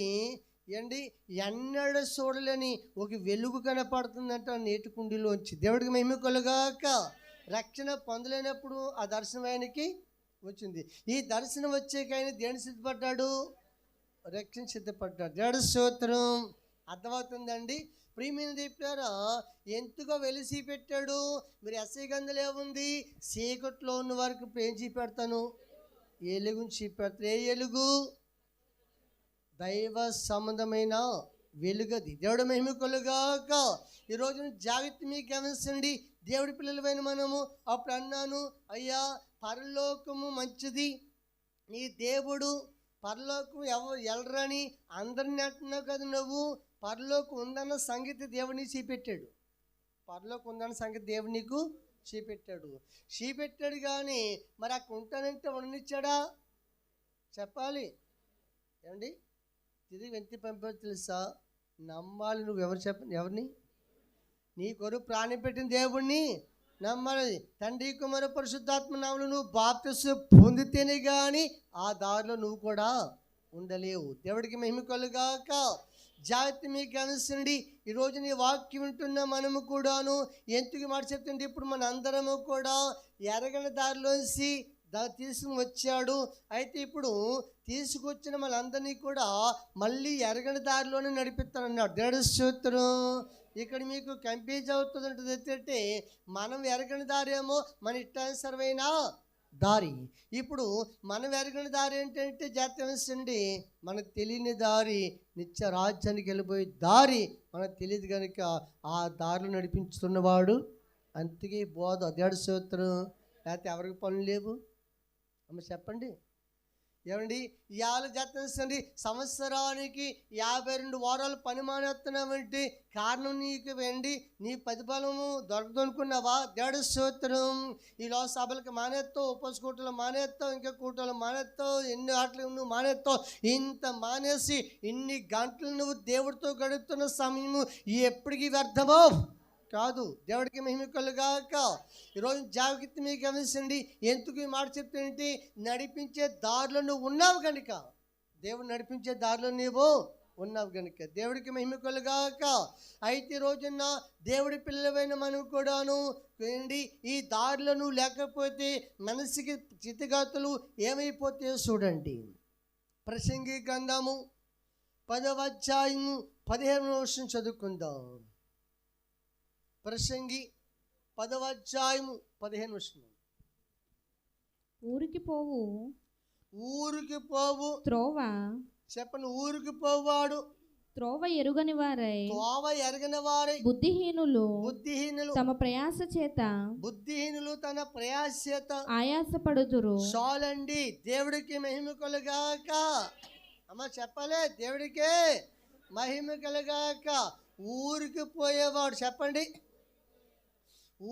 ఏంటి ఎన్నడ చూడలేని ఒక వెలుగు కనపడుతుందంట నీటి కుండీలోంచి. దేవుడికి మహిమ కలుగాక. రక్షణ పొందలేనప్పుడు ఆ దర్శనం ఆయనకి వచ్చింది. ఈ దర్శనం వచ్చాక ఆయన దేని సిద్ధపడ్డాడు? రక్షణ సిద్ధపడ్డాడు. దేవుడి స్తోత్రం. అర్థమవుతుందండి. ప్రియమైన చెప్పారా, ఎంతగా వెలిసి పెట్టాడు. మీరు ఎస్ఐ గంధలు ఏముంది, చీకట్లో ఉన్న వారికి ఏం చూపెడతాను? ఎలుగుని చూపెడతాను. ఏ ఎలుగు? దైవ సంబంధమైన వెలుగది. దేవుడు మహిమ కలుగాక. ఈరోజు జాగ్రత్త మీకు గమనించండి, దేవుడి పిల్లలమైన మనము అప్పుడు అన్నాను, అయ్యా పరలోకము మంచిది, నీ దేవుడు పరలోకం ఎవరు వెళ్ళరని అందరిని అంటున్నావు కదా నువ్వు. పరలోకం ఉందన్న సంగతి దేవుడిని చూపెట్టాడు. పరలోకం ఉందన్న సంగతి దేవుడు నీకు చూపెట్టాడు కానీ మరి అక్కడ ఉంటానంటే ఉండనిచ్చాడా? చెప్పాలి. ఏమండి, తిరిగి వెంటి పంపారు తెలుసా? నమ్మాలి. నువ్వు ఎవరు చెప్పండి, ఎవరిని? నీ కొరకు ప్రాణం పెట్టిన దేవుణ్ణి నమ్మాలి. తండ్రి కుమార పరిశుద్ధాత్మ నామములో నువ్వు బాప్తిసం పొందితేనే కానీ ఆ దారిలో నువ్వు కూడా ఉండలేవు. దేవుడికి మహిమ కలుగాక. జాగ్రత్త మీకు గమనించండి, ఈరోజు నీ వాక్యం వింటున్న మనము కూడాను ఎందుకు మాట చెప్తుంటే, ఇప్పుడు మన అందరము కూడా ఎరగని దారిలోంచి తీసుకుని వచ్చాడు. అయితే ఇప్పుడు తీసుకొచ్చిన మనందరినీ కూడా మళ్ళీ ఎరగని దారిలోనే నడిపిస్తానన్నాడు. దేవుడి స్తోత్రం. ఇక్కడ మీకు కంపేజ్ అవుతుంది ఏంటంటే, మనం ఎరగని దారి ఏమో మన ఇష్టానుసరమైన దారి. ఇప్పుడు మనం ఎరగని దారి ఏంటంటే జాతీయండి, మనకు తెలియని దారి, నిత్య రాజ్యానికి వెళ్ళిపోయే దారి మనకు తెలియదు కనుక ఆ దారిలో నడిపించుతున్నవాడు అంతకీ బోధ. దేవుడి స్తోత్రం. లేకపోతే ఎవరికి పనులు లేవు అమ్మ చెప్పండి. ఏమండి ఇవాళ చేస్తుంది సంవత్సరానికి 52 వారాలు పని మానేస్తున్నామంటే కారణం నీకు వెండి నీ ప్రతిఫలము దొరకదనుకున్నావా? దేవుడి స్తోత్రం. ఈలో సభలకు మానేస్తావు, ఉపవాస కూటలు మానేస్తావు, ఇంకా కూటలు మానేస్తావు, ఎన్ని ఆటలు నువ్వు మానేస్తావు. ఇంత మానేసి ఇన్ని గంటలు నువ్వు దేవుడితో గడుపుతున్న సమయము ఎప్పటికీ వ్యర్థమో కాదు. దేవుడికి మహిమ కలుగాక. ఈరోజు జాగ్రత్త మీకు గమనించండి. ఎందుకు ఈ మాట చెప్తానంటే నడిపించే దారిలో నువ్వు ఉన్నావు కనుక, దేవుడు నడిపించే దారిలో నీవు ఉన్నావు కనుక దేవుడికి మహిమ కలుగాక. అయితే రోజున దేవుడి పిల్లలైన మనం కూడాను ఏంటి ఈ దారిలో నువ్వు లేకపోతే మనసుకి చిత్తగాతులు ఏమైపోతే చూడండి. ప్రసంగి గ్రంథము 10వ అధ్యాయము 15వ వచనం చదువుకుందాం. ప్రసంగి 10వ అధ్యాయము 15వ వచనం. ఊరికి పోవు త్రోవ చెప్పండి. ఊరికి పోవాడు త్రోవ ఎరుగని వారై బుద్ధిహీనులు తమ ప్రయాస చేత తన ప్రయాస చేత ఆయాసపడుదురు. చాలండి. దేవుడికి మహిమ కలుగాక. అమ్మ చెప్పాలి, దేవుడికే మహిమ కలుగాక. ఊరికి పోయేవాడు చెప్పండి,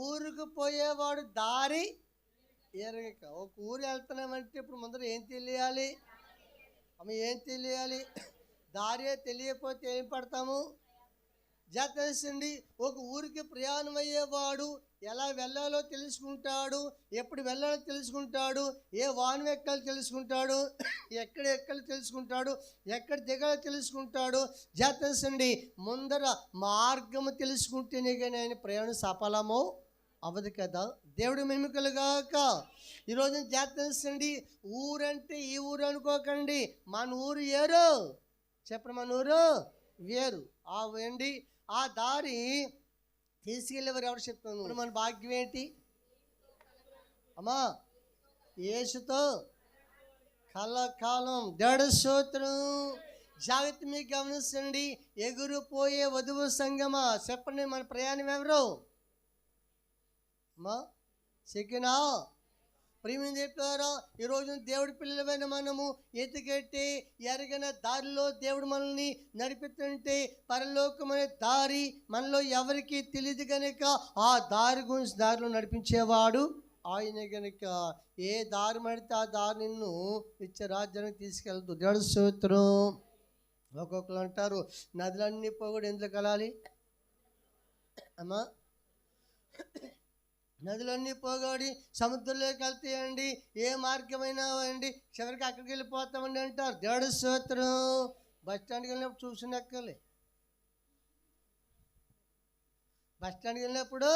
ఊరికి పోయేవాడు దారి ఎరగక. ఒక ఊరు వెళ్తున్నామంటే ఇప్పుడు ముందర ఏం తెలియాలి? అమ్మ ఏం తెలియాలి? దారి తెలియకపోతే ఏం పడతాము? జాతేసండి. ఒక ఊరికి ప్రయాణం అయ్యేవాడు ఎలా వెళ్ళాలో తెలుసుకుంటాడు, ఎప్పుడు వెళ్ళాలో తెలుసుకుంటాడు, ఏ వాహనం ఎక్కాలో తెలుసుకుంటాడు, ఎక్కడ ఎక్కాలో తెలుసుకుంటాడు, ఎక్కడ దిగాలో తెలుసుకుంటాడు. జాతేసండి. ముందర మార్గము తెలుసుకుంటేనే కానీ ఆయన ప్రయాణం సఫలమో అవదు కదా. దేవుడి మహిమ కలుగాక. ఈరోజు జాతేసండి. ఊరంటే ఈ ఊరు అనుకోకండి, మన ఊరు ఏరు చెప్పండి, మన ఊరు వేరు. ఆ దారి తీసుకెళ్ళేవారు ఎవరు చెప్తాను? మన భాగ్యం ఏంటి అమ్మా? యేసుతో కలకాలం. దేవుడి స్తోత్రం. జాగ్రత్త మీకు గమనించండి. ఎగురుపోయే వధువు సంగమా చెప్పండి, మన ప్రయాణం ఎవరు అమ్మా? సెకినా ప్రియమైన చెప్పారా? ఈరోజు దేవుడి పిల్లలమైన మనము ఎత్తుకెట్టి ఎరగన దారిలో దేవుడు మనల్ని నడిపిస్తుంటే పరలోకమనే దారి మనలో ఎవరికి తెలియదు కనుక ఆ దారి గురించి దారిలో నడిపించేవాడు ఆయన కనుక. ఏ దారి పడితే ఆ దారి నిన్ను నిత్య రాజ్యానికి తీసుకెళ్తూ. దేవుడి స్తోత్రం. ఒక్కొక్కరు అంటారు నదులన్నీ పోగొడు ఎందుకు కలాలి అమ్మా? నదులన్నీ పోగాడి సముద్రంలోకి వెళ్తాయండి, ఏ మార్గమైనా అండి చివరికి అక్కడికి వెళ్ళిపోతామండి అంటారు. దేవుడి స్తోత్రం. బస్ స్టాండ్కి వెళ్ళినప్పుడు చూసిన ఎక్కలే, బస్ స్టాండ్కి వెళ్ళినప్పుడు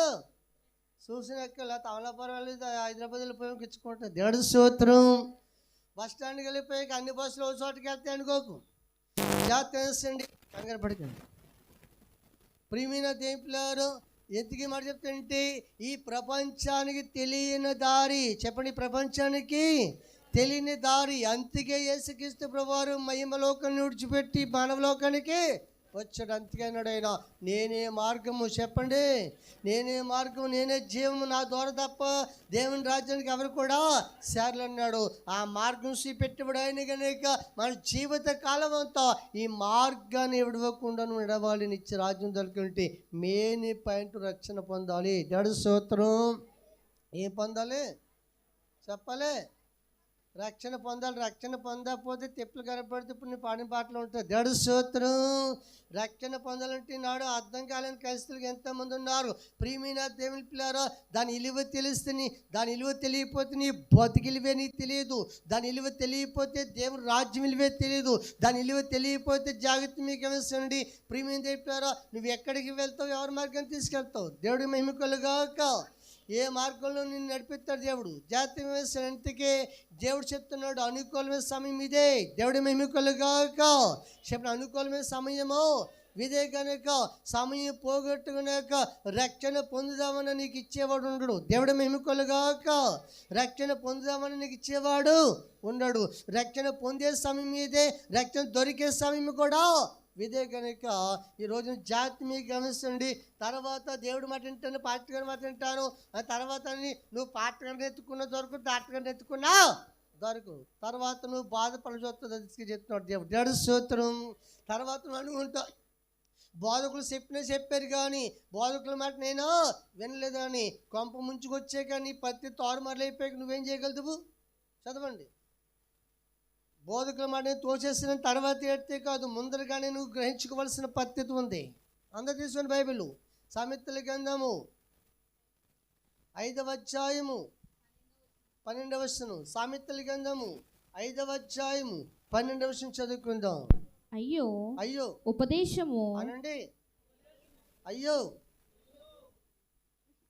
చూసిన ఎక్కలే. తమలాపురం వెళ్ళి హైదరాబాద్ వెళ్ళిపోయి ఇచ్చుకుంటారు. దేవుడి స్తోత్రం. బస్ స్టాండ్కి వెళ్ళిపోయి అన్ని బస్సులు ఒక చోటుకి వెళ్తాయి అనుకోకు. జాగ్రత్త కంగారు పడకండి. ప్రియమైన దేవులారు ఎందుకు మాట చెప్తుంటే ఈ ప్రపంచానికి తెలియని దారి చెప్పండి, ప్రపంచానికి తెలియని దారి. అందుకే యేసుక్రీస్తు ప్రభువారు మహిమలోకాన్ని విడిచిపెట్టి మానవలోకానికి వచ్చాడు. అందుకే అన్నాడు ఆయన, నేనే మార్గము చెప్పండి, నేనే మార్గము, నేనే జీవము, నా ద్వారా తప్ప దేవుని రాజ్యానికి ఎవరు కూడా చేరలన్నాడు. ఆ మార్గం చూపెట్టబడి ఆయన కనుక మన జీవిత కాలం అంతా ఈ మార్గాన్ని విడవకుండా నడవాలి. నిత్య రాజ్యం దొరికింటే మెయిన్ పాయింట్ రక్షణ పొందాలి. దేవుడి స్తోత్రం. ఏం పొందాలి చెప్పాలి? రక్షణ పొందాలి. రక్షణ పొందకపోతే తెప్పులు కనపడితే ఇప్పుడు నీ పాడిన పాటలు ఉంటుంది. దేవుడి స్తోత్రం. రక్షణ పొందాలంటే నాడు అర్థం కాలేని క్రైస్తవులకు ఎంతమంది ఉన్నారు. ప్రియమైన దేవుని పిల్లారా, దాని విలువ తెలుస్తుంది. దాని విలువ తెలియకపోతే నీ బతికిలివే నీకు తెలియదు. దాని విలువ తెలియకపోతే దేవుని రాజ్యం విలువే తెలియదు. దాని విలువ తెలియకపోతే జాగ్రత్త మీకు గమనించండి. ప్రియమైన దేవుని పిల్లారా, నువ్వు ఎక్కడికి వెళ్తావు, ఎవరి మార్గాన్ని తీసుకెళ్తావు? దేవుడి మహిమ కలుగాక. ఏ మార్గంలో నిన్ను నడిపిస్తాడు దేవుడు. జాతీయ ఇంతకే దేవుడు చెప్తున్నాడు అనుకూలమైన సమయం ఇదే. దేవుడి మహిమ కలుగాక. చెప్పిన అనుకూలమైన సమయము ఇదే కనుక సమయం పోగొట్టుకున్నాక రక్షణ పొందుదామని నీకు ఇచ్చేవాడు ఉండడు. దేవుడి మహిమ కలుగాక. రక్షణ పొందుదామని నీకు ఇచ్చేవాడు ఉండడు. రక్షణ పొందే సమయం ఇదే, రక్షణ దొరికే సమయం కూడా ఇదే కనుక ఈ రోజున జాతి మీకు గమనించండి. తర్వాత దేవుడు మాట వింటాను, పాటగాని మాట వింటాను. ఆ తర్వాత నువ్వు పాటగాని ఎత్తుకున్న దొరకు డాక్టర్గాని ఎత్తుకున్నా దొరకవు. తర్వాత నువ్వు బాధపడచొస్తుంది చెప్తున్నాడు దేవుడు. దేవుడు స్తోత్రం. తర్వాత నువ్వు అనుకుంటా బోధకులు చెప్పారు కానీ బోధకుల మాట నేను వినలేదు అని కొంప ముంచుకొచ్చే కానీ పత్తి తారుమారులైపోయాక నువ్వేం చేయగలుగుతావు? చదవండి. బోధకుల మాట నేను తోచేసిన తర్వాత ఏడితే కాదు, ముందరగానే నువ్వు గ్రహించుకోవాల్సిన పద్ధతి ఉంది. అందరు తీసుకుని బైబిల్ సామెతల గ్రంథము 5వ అధ్యాయము 12వ వచనం. సామెతల గ్రంథము 5వ అధ్యాయము 12వ వచనం చదువుకుందాం. అయ్యో అయ్యో ఉపదేశము అనండి. అయ్యో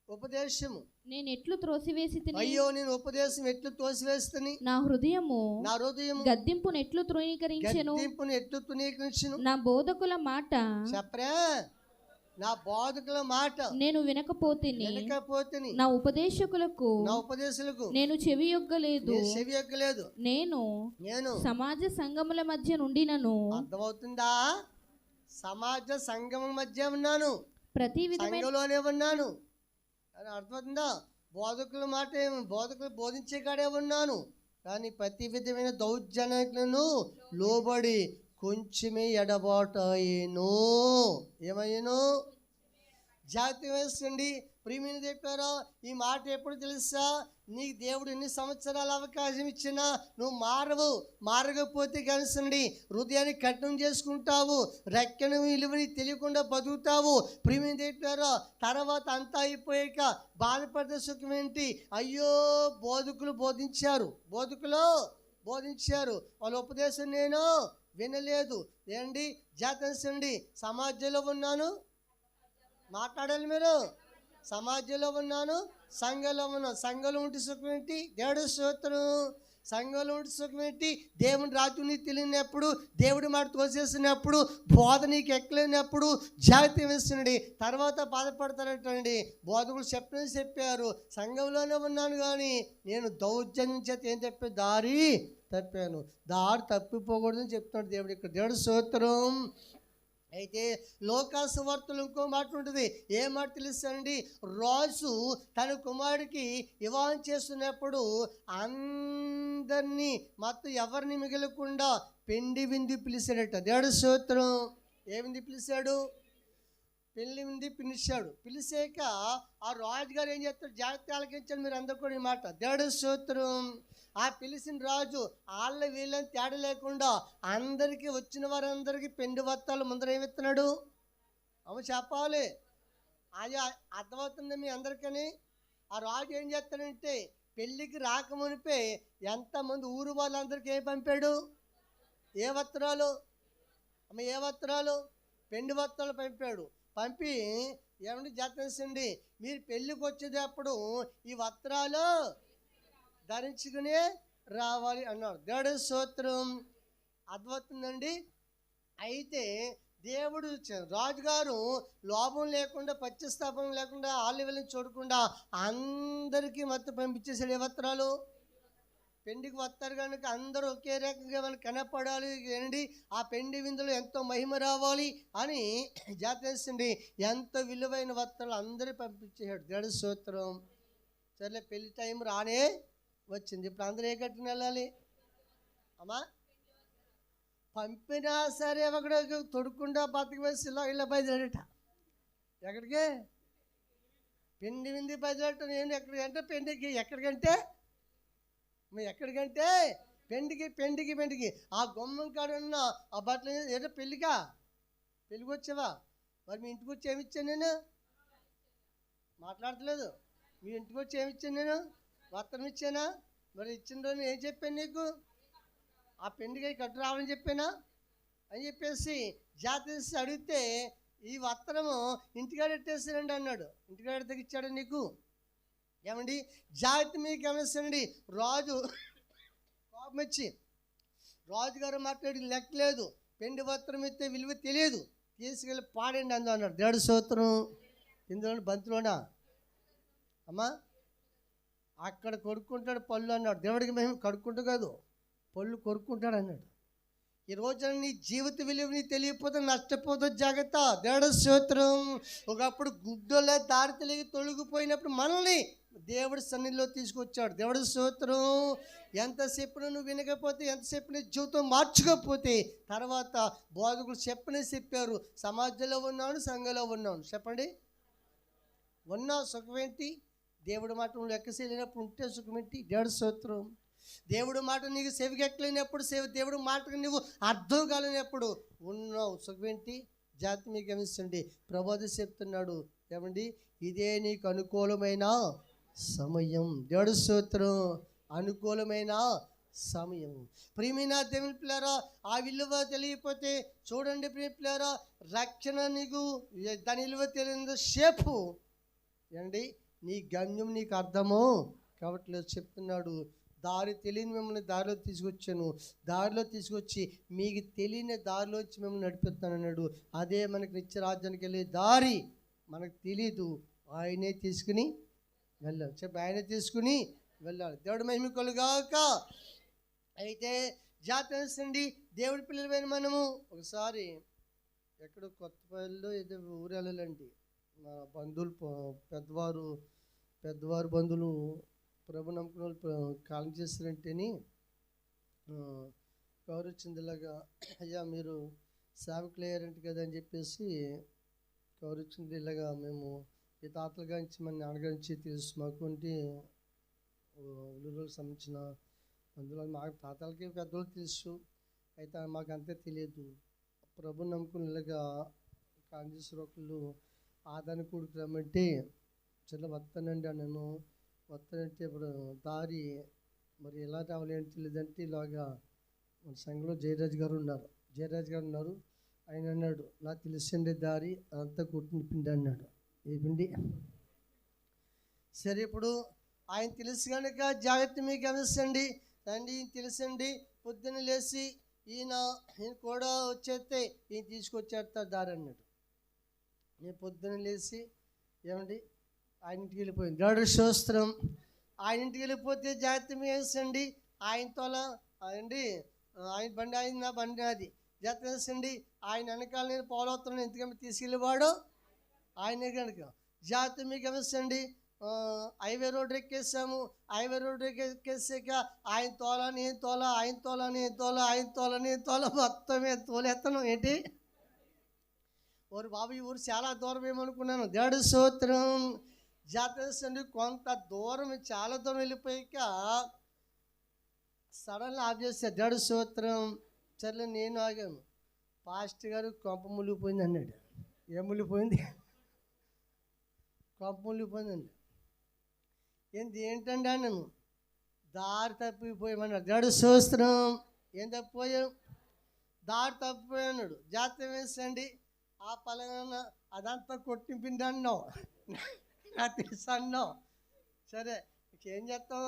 ఉపదేశము నేను ఎట్లు త్రోసివేసి తిని, అయ్యో నేను ఉపదేశం ఎట్లు తోసివేస్తని, నా హృదయము గద్దింపును ఎట్లు తృణీకరించెను, నా బోధకుల మాట చెప్పరా, నా బోధకుల మాట నేను వినకపోతిని, నా ఉపదేశకులకు నేను చెవియొగ్గలేదు. నేను సమాజ సంఘముల మధ్య నుండినను. అర్థమవుతుందా? సమాజ సంఘం మధ్య ఉన్నాను, ప్రతి విధంలోనే ఉన్నాను. అర్థమవుతుందా? బోధకుల మాట బోధకులు బోధించే కాడే ఉన్నాను, కానీ ప్రతి విధమైన దౌర్జన్యాలను లోబడి కొంచెమే ఎడబాటు అయ్యేను. ఏమయ్యాను? జాగ్రత్త వేసండి. ప్రియమైన చెప్పారో ఈ మాట ఎప్పుడు తెలుసా? నీకు దేవుడు ఎన్ని సంవత్సరాల అవకాశం ఇచ్చినా నువ్వు మారకపోతే కనసండి హృదయాన్ని కఠినం చేసుకుంటావు, రెక్కను విలువని తెలియకుండా బతుకుతావు. ప్రియమైన చెప్పారో తర్వాత అంతా అయిపోయాక బాధపడే సుఖం ఏంటి? అయ్యో బోధకులు బోధించారు వాళ్ళ ఉపదేశం నేను వినలేదు. ఏంటి జాతండి? సమాజంలో ఉన్నాను, మాట్లాడాలి మీరు. సమాజంలో ఉన్నాను, సంఘంలో ఉన్నాను. సంఘంలో ఉంటే సుఖం ఏంటి? దేవుడు స్తోత్రం. సంఘంలో ఉంటే సుఖం ఏంటి? దేవుని రాజ్యం నీకు తెలియనప్పుడు, దేవుడి మాట తోసేసినప్పుడు, బోధ నీకు ఎక్కలేనప్పుడు జాగ్రత్త వేస్తున్నాడు. తర్వాత బాధపడతారంటండి. బోధకులు చెప్పారు, సంఘంలోనే ఉన్నాను కానీ నేను దౌర్జన్యం చేత ఏం చెప్పే దారి తప్పిపోకూడదని చెప్తున్నాడు దేవుడు ఇక్కడ. దేవుడు స్తోత్రం. అయితే లోకాసువార్తలు ఇంకో మాట ఉంటుంది. ఏ మాట తెలుస్తానండి? రాజు తన కుమారుడికి వివాహం చేస్తున్నప్పుడు అందరినీ మొత్తం ఎవరిని మిగలకుండా పెండి విందు పిలిచాడట. దేవుడు స్తోత్రం. ఏ విందు పిలిచాడు? పెళ్లి విందు పిలిచాడు. పిలిచాక ఆ రాజుగారు ఏం చేస్తాడు? జాగ్రత్త ఆలకించాడు మీరు అందరూ కూడా ఈ మాట. దేవుడు స్తోత్రం. ఆ పిలిచిన రాజు వాళ్ళ వీళ్ళని తేడా లేకుండా అందరికీ వచ్చిన వారందరికీ పెండి వత్తాలు ముందర ఏమిస్తున్నాడు? అమ్మ చెప్పాలి. అది అర్థమవుతుంది మీ అందరికని. ఆ రాజు ఏం చేస్తాడంటే పెళ్ళికి రాకమునిపే ఎంతమంది ఊరు వాళ్ళందరికీ ఏం పంపాడు? ఏ వస్త్రాలు? అమ్మ ఏ వస్త్రాలు? పెండి వస్త్రాలు పంపాడు. పంపి ఏమంటే జాతండి మీరు పెళ్ళికి వచ్చేటప్పుడు ఈ వస్త్రాలు ధరించుకునే రావాలి అన్నాడు. దేవుడు స్తోత్రం. అర్థమవుతుందండి. అయితే దేవుడు రాజుగారు లోపం లేకుండా పశ్చాత్తాపం లేకుండా ఆలివెల్ని చూడకుండా అందరికీ మొత్తం పంపించేసాడు. ఏ వస్త్రాలు? పెండికి వస్తారు కనుక అందరూ ఒకే రకంగా వాళ్ళకి కనపడాలి ఏంటి, ఆ పెండి విందులో ఎంతో మహిమ రావాలి అని జాతేసండి ఎంతో విలువైన వస్త్రాలు అందరూ పంపించేసాడు. దేవుడు స్తోత్రం. సరే పెళ్లి టైం రానే వచ్చింది. ఇప్పుడు అందరూ ఏ కట్టిన వెళ్ళాలి అమ్మా? పంపినా సరే ఒకడు తొడుక్కుండా బతికి వేసి ఇలా బయలుదేరట. ఎక్కడికి? పెండి వింది బయలుదేరట. నేను ఎక్కడికంటే పెండికి. ఎక్కడికంటే పెండికి ఆ గుమ్మం కాడున్న ఆ బట్టలు ఏదో పెళ్ళికి వచ్చావా? మరి మీ ఇంటికి వచ్చి ఏమిచ్చాను నేను? మాట్లాడతలేదు. మీ ఇంటికి వచ్చి ఏమిచ్చాను నేను? వస్త్రం ఇచ్చానా? మరి ఇచ్చిన రోజు ఏం చెప్పాను నీకు? ఆ పెండికి కట్టు రావాలని చెప్పానా అని చెప్పేసి జాతీసి అడిగితే ఈ వస్త్రము ఇంటికాడ ఎట్టేసానండి అన్నాడు. ఇంటికాడ తెగిచ్చాడు నీకు? ఏమండి జాగ్రత్త మీకు గమనించండి. రాజు కోపం వచ్చి రాజుగారు మాట్లాడి లెక్కలేదు, పెండి వస్త్రం ఇస్తే విలువ తెలియదు, తీసుకెళ్ళి పాడండి అందు అన్నాడు. దేవుడు స్తోత్రం. ఇందులో బంతులోనా అమ్మా? అక్కడ కొడుకుంటాడు పళ్ళు అన్నాడు. దేవుడికి మేము కడుక్కుంటూ కాదు పళ్ళు కొరుక్కుంటాడు అన్నాడు. ఈ రోజున నీ జీవిత విలువ నీ తెలియకపోతే నష్టపోతుంది, జాగ్రత్త. దేవుడి స్తోత్రం. ఒకప్పుడు గుడ్డోలే దారి తెలియ తొలగిపోయినప్పుడు మనల్ని దేవుడి సన్నిధిలో తీసుకొచ్చాడు. దేవుడి స్తోత్రం. ఎంతసేపు నువ్వు వినకపోతే, ఎంతసేపు నీ జీవితం మార్చుకోకపోతే, తర్వాత బోధకులు చెప్పారు, సమాజంలో ఉన్నాను, సంఘంలో ఉన్నాను. చెప్పండి, ఉన్నావు సుఖమేంటి? దేవుడి మాట నువ్వు లెక్కసేలినప్పుడు ఉంటే సుఖమేంటి? దేవుడి స్తోత్రం. దేవుడు మాట నీకు సెవికెక్కలేనప్పుడు, దేవుడు మాటకు నువ్వు అర్థం కాలేనప్పుడు ఉన్నావు సుఖమేంటి? జాతి మీకు గమనించండి, ప్రబోధ చెప్తున్నాడు ఏమండి, ఇదే నీకు అనుకూలమైన సమయం. దేవుడి స్తోత్రం. అనుకూలమైన సమయం. ప్రియమైన దేవుని పిల్లారా, ఆ విలువ తెలియకపోతే చూడండి ప్రియ పిల్లారా, రక్షణ నీకు దాని విలువ తెలియదు సేపు ఏమండి నీ గమ్యం నీకు అర్థము కాబట్టి చెప్తున్నాడు. దారి తెలియని మిమ్మల్ని దారిలో తీసుకొచ్చాను, దారిలో తీసుకొచ్చి మీకు తెలియని దారిలో వచ్చి మిమ్మల్ని నడిపిస్తాను అన్నాడు. అదే మనకి నిత్య రాజ్యానికి వెళ్ళే దారి. మనకు తెలీదు, ఆయనే తీసుకుని వెళ్ళాలి. చెప్పి ఆయనే తీసుకుని వెళ్ళాలి. దేవుడి మహిమ కలుగాక. అయితే జాతరండి దేవుడి పిల్లలమైన మనము ఒకసారి ఎక్కడో కొత్తపల్లిలో ఏదో ఊరు వెళ్ళాలండి. మా బంధువులు పెద్దవారు బంధువులు ప్రభు నమ్ముకున్న వాళ్ళు కాలం చేస్తారంటేని కౌరొచ్చింది. ఇలాగా అయ్యా మీరు సేవకులు అయ్యారంట కదా అని చెప్పేసి కౌరొచ్చింది. ఇలాగా మేము ఈ తాతల గురించి మన నాన్నగారి నుంచి తెలుసు మాకు అంటే ఊళ్ళోకి సంబంధించిన అందులో మాకు తాతలకి పెద్దవాళ్ళు తెలుసు, అయితే మాకు అంతే తెలియదు. ప్రభు నమ్ముకుని ఇలాగా కాంగ్రెస్ ఒకళ్ళు ఆదాన్ని కూడుకు రమ్మంటే చిన్న వస్తానండి నేను వస్తానంటే ఇప్పుడు దారి మరి ఎలా రావాలి అని తెలియదంటే ఇలాగా మన సంఘంలో జయరాజ్ గారు ఉన్నారు. ఆయన అన్నాడు, నాకు తెలిసిండే దారి అంతా కొట్టిన పిండి అన్నాడు. ఏ పిండి? సరే ఇప్పుడు ఆయన తెలుసు కనుక జాగ్రత్త మీకు గమనించండి. తండ్రి ఈయన తెలుసండి, పొద్దున్న లేచి ఈయన కూడా వచ్చేస్తే ఈయన తీసుకొచ్చేస్తారు దారి అన్నాడు. నేను పొద్దున్న లేచి ఏమండి ఆయన ఇంటికి వెళ్ళిపోయింది. దేవుడి స్తోత్రం. ఆయన ఇంటికి వెళ్ళిపోతే జాగ్రత్త వేసండి, ఆయనతో అండి ఆయన బండి ఆయన నా బండి అది జాగ్రత్త వేసండి. ఆయన వెనకాల నేను ఫాలో అవుతున్నాను, ఎందుకంటే తీసుకెళ్ళేవాడు ఆయనే కనుక. జాగ్రత్త మీకు గమనించండి. హైవే రోడ్ ఎక్కేసాము. హైవే రోడ్ ఎక్కేసాక ఆయన తోల నేను తోల, ఆయన తోల నేను తోల, ఆయన తోల నేను తోల, మొత్తమే తోలేస్తాను. ఏంటి ఓరు బాబు, ఈ ఊరు చాలా దూరం ఏమనుకున్నాను. దేవుడి స్తోత్రం. జాతర కొంత దూరం, చాలా దూరం వెళ్ళిపోయాక సడన్గా ఆఫ్ చేస్తే దేవుడి స్తోత్రం. సర్లే నేను ఆగాను. పాస్టర్ గారు కొంప మునిగిపోయింది అన్నాడు. ఏం మునిగిపోయింది? కొంప మునిగిపోయిందండి. ఏంటండి అన్నాను. దారి తప్పిపోయామన్నాడు. దేవుడి స్తోత్రం. ఏం తప్పిపోయాం? దారి తప్పిపోయాడు. జాతర వేసండి, ఆ పలానా అదంతా కొట్టింపిండి అన్నావు, నాకు తెలుసు అన్నావు. సరే ఇంకేం చేస్తాం?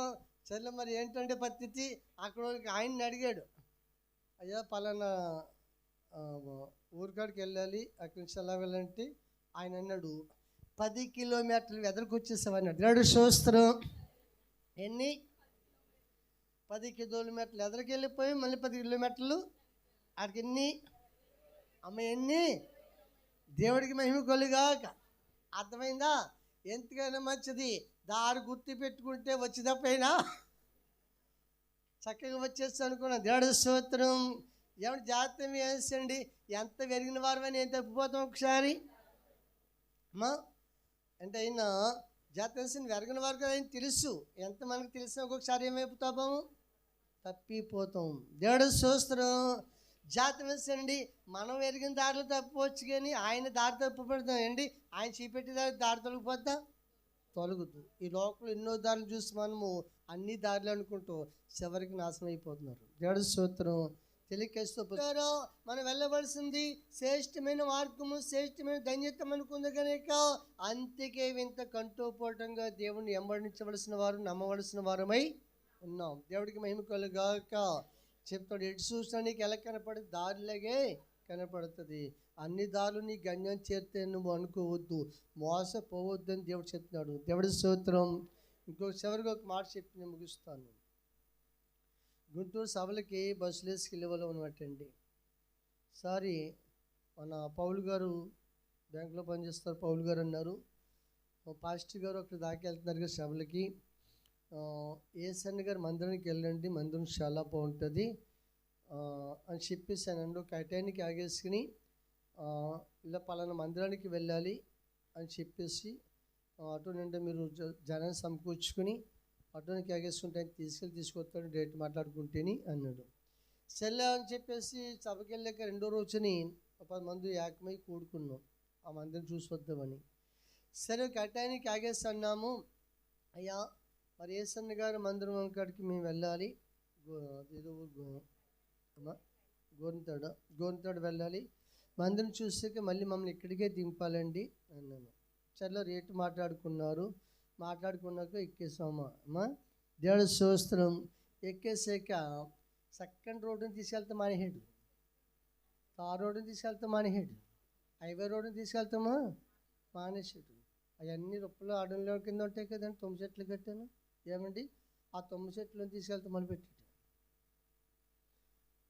సరే మరి ఏంటంటే పరిస్థితి? అక్కడ ఆయన్ని అడిగాడు, అయ్యా పలానా ఊరికాడికి వెళ్ళాలి, అక్కడి నుంచి ఎలా వెళ్ళాలంటే ఆయన అన్నాడు 10 కిలోమీటర్లు ఎదురుకు వచ్చేసామన్నాడు. దేవుడి స్తోత్రం. ఎన్ని? 10 కిలోమీటర్లు ఎదురుకి వెళ్ళిపోయి మళ్ళీ 10 కిలోమీటర్లు అక్కడికి. ఎన్ని అమ్మ? ఎన్ని? దేవుడికి మహిమ కలుగాక. అర్థమైందా? ఎంతకైనా మంచిది దారి గుర్తు పెట్టుకుంటే వచ్చేటప్పుడైనా చక్కగా వచ్చేస్తా అనుకున్నా. దేవుడి స్తోత్రం. ఏమంటే జాగ్రత్త వేసండి, ఎంత పెరిగిన వారమని ఏం తప్పిపోతాం ఒకసారి అమ్మా. అంటే అయినా జాగ్రత్త వేసి పెరిగిన వారు కదా ఆయన తెలుసు, ఎంత మనకు తెలిసిన ఒక్కొక్కసారి ఏమైపోతాము, తప్పిపోతాం. దేవుడి స్తోత్రం. జాగ్రత్త వేసండి, మనం ఎరిగిన దారిలో తప్పిపోవచ్చు కానీ ఆయన దారి తప్పిపోతామండి. ఆయన చూపెట్టే దారి తొలగిపోద్దా? తొలగదు. ఈ లోకంలో ఎన్నో దారులు చూసి మనము అన్ని దారులు అనుకుంటూ చివరికి నాశనం అయిపోతున్నారు. దేవుడి స్తోత్రం. తెలియకేస్తూ మనం వెళ్ళవలసింది శ్రేష్టమైన మార్గము, శ్రేష్టమైన ధన్యత అనుకుంది కనుక అంతకే ఇంత కంటోపోటంగా దేవుడిని వెంబడించవలసిన వారు, నమ్మవలసిన వారమై ఉన్నాం. దేవుడికి మహిమ కలుగాక. చెప్తాడు, ఎటు చూసినా నీకు ఎలా కనపడే దారిలాగే కనపడుతుంది. అన్ని దారులు నీ గమ్యం చేరితే నువ్వు అనుకోవద్దు, మోసపోవద్దు అని దేవుడు చెప్తున్నాడు. దేవుడి స్తోత్రం. చివరికి ఒక మాట చెప్పి నేను ముగిస్తాను. గుంటూరు సభలకి బస్సులు వేసుకెళ్ళేవాళ్ళు అనమాటండి. సారీ మన పౌలు గారు బ్యాంకులో పనిచేస్తారు, పౌలు గారు అన్నారు, పాస్టర్ గారు అక్కడ దాకా వెళ్తున్నారు కదా సభలకి, ఏసన్న గారు మందిరానికి వెళ్ళండి, మందిరం చాలా బాగుంటుంది అని చెప్పేసానండి. ఒక టైంకి ఆగేసుకుని ఇలా పలానా మందిరానికి వెళ్ళాలి అని చెప్పేసి ఆటో నిండా మీరు జనాన్ని సమకూర్చుకుని ఆటోనికి ఆగేసుకుంటే తీసుకొస్తాడు, డేట్ మాట్లాడుకుంటేని అన్నాడు. సరే అని చెప్పేసి సభకి వెళ్ళాక 2వ రోజుని 10 మంది ఏకమై కూడుకున్నాం ఆ మందిరం చూసి వద్దామని. సరే ఒక టైంకి ఆగేసి అన్నాము, అయ్యా మరి ఏసన్న గారు మందిరం కాడికి మేము వెళ్ళాలి, ఏదో గోరింతాడు వెళ్ళాలి, మందిరం చూసాక మళ్ళీ మమ్మల్ని ఇక్కడికే దింపాలండి అన్నాను. చల్ల రేటు మాట్లాడుకున్నాక ఎక్కేసామా అమ్మా, దేవుడి స్తోత్రం. ఎక్కేసాక సెకండ్ రోడ్డుని తీసుకెళ్తా మానేహాడు, తార్ రోడ్డుని తీసుకెళ్తా మానేహాడు, హైవే రోడ్డుని తీసుకెళ్తామా మానేసాడు. అవన్నీ రొప్పలు అడవిలో కింద ఉంటాయి కదండి, 9 చెట్లు కట్టాను ఏమండి, ఆ 9 చెట్లను తీసుకెళ్తా మొదలు పెట్టాడు.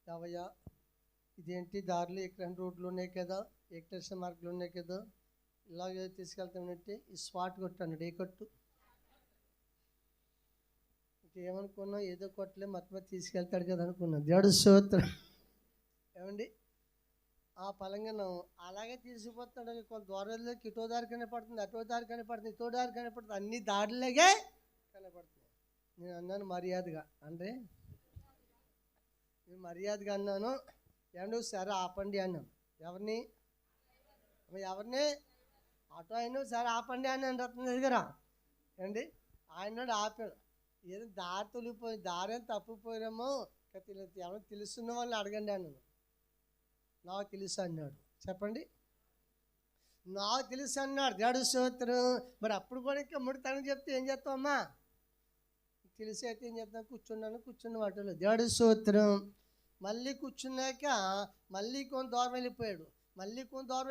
అవయ్యా ఇదేంటి దారిలో ఇక్కడ రోడ్లు ఉన్నాయి కదా, ఎక్టేషన్ మార్కులు ఉన్నాయి కదా, ఇలాగే తీసుకెళ్తామంటే ఈ స్పాట్ కొట్టాడు. ఏ కొట్టు ఇంకేమనుకున్నా, ఏదో కొట్టలే మొత్తం తీసుకెళ్తాడు కదా అనుకున్నాను. దేవుడి స్తోత్రం. ఏమండి ఆ పలంగా అలాగే తీసుకుపోతాడు. కొంత దూరంలోకి ఇటో దారి కనపడుతుంది, అటో దారి కనపడుతుంది, ఇటో దారి కనపడుతుంది, అన్ని దారిలాగే కనపడుతుంది. నేను అన్నాను మర్యాదగా, అంటే నేను మర్యాదగా అన్నాను, ఏమండి సరే ఆపండి అన్నాను. ఎవరిని ఆటో అయినా సరే ఆపండి అన్నాను రత్న దగ్గర. ఏమండి ఆయన ఆపాడు. ఏదో దారి తొలిపోయి దారి ఏం తప్పిపోయామో ఎవరు తెలుసున్న వాళ్ళని అడగండి అన్నాను. నాకు తెలుసు అన్నాడు. చెప్పండి, నాకు తెలుసు అన్నాడు. దేవుడి స్తోత్రం. మరి అప్పుడు కూడా ఇంకా ముడితనం చెప్తే ఏం చేస్తామమ్మా, తెలిసి అయితే ఏం చేస్తాం, కూర్చున్న వాటిలో. దేవుడి స్తోత్రం. మళ్ళీ కూర్చున్నాక మళ్ళీ కొంత దూరం వెళ్ళిపోయాడు.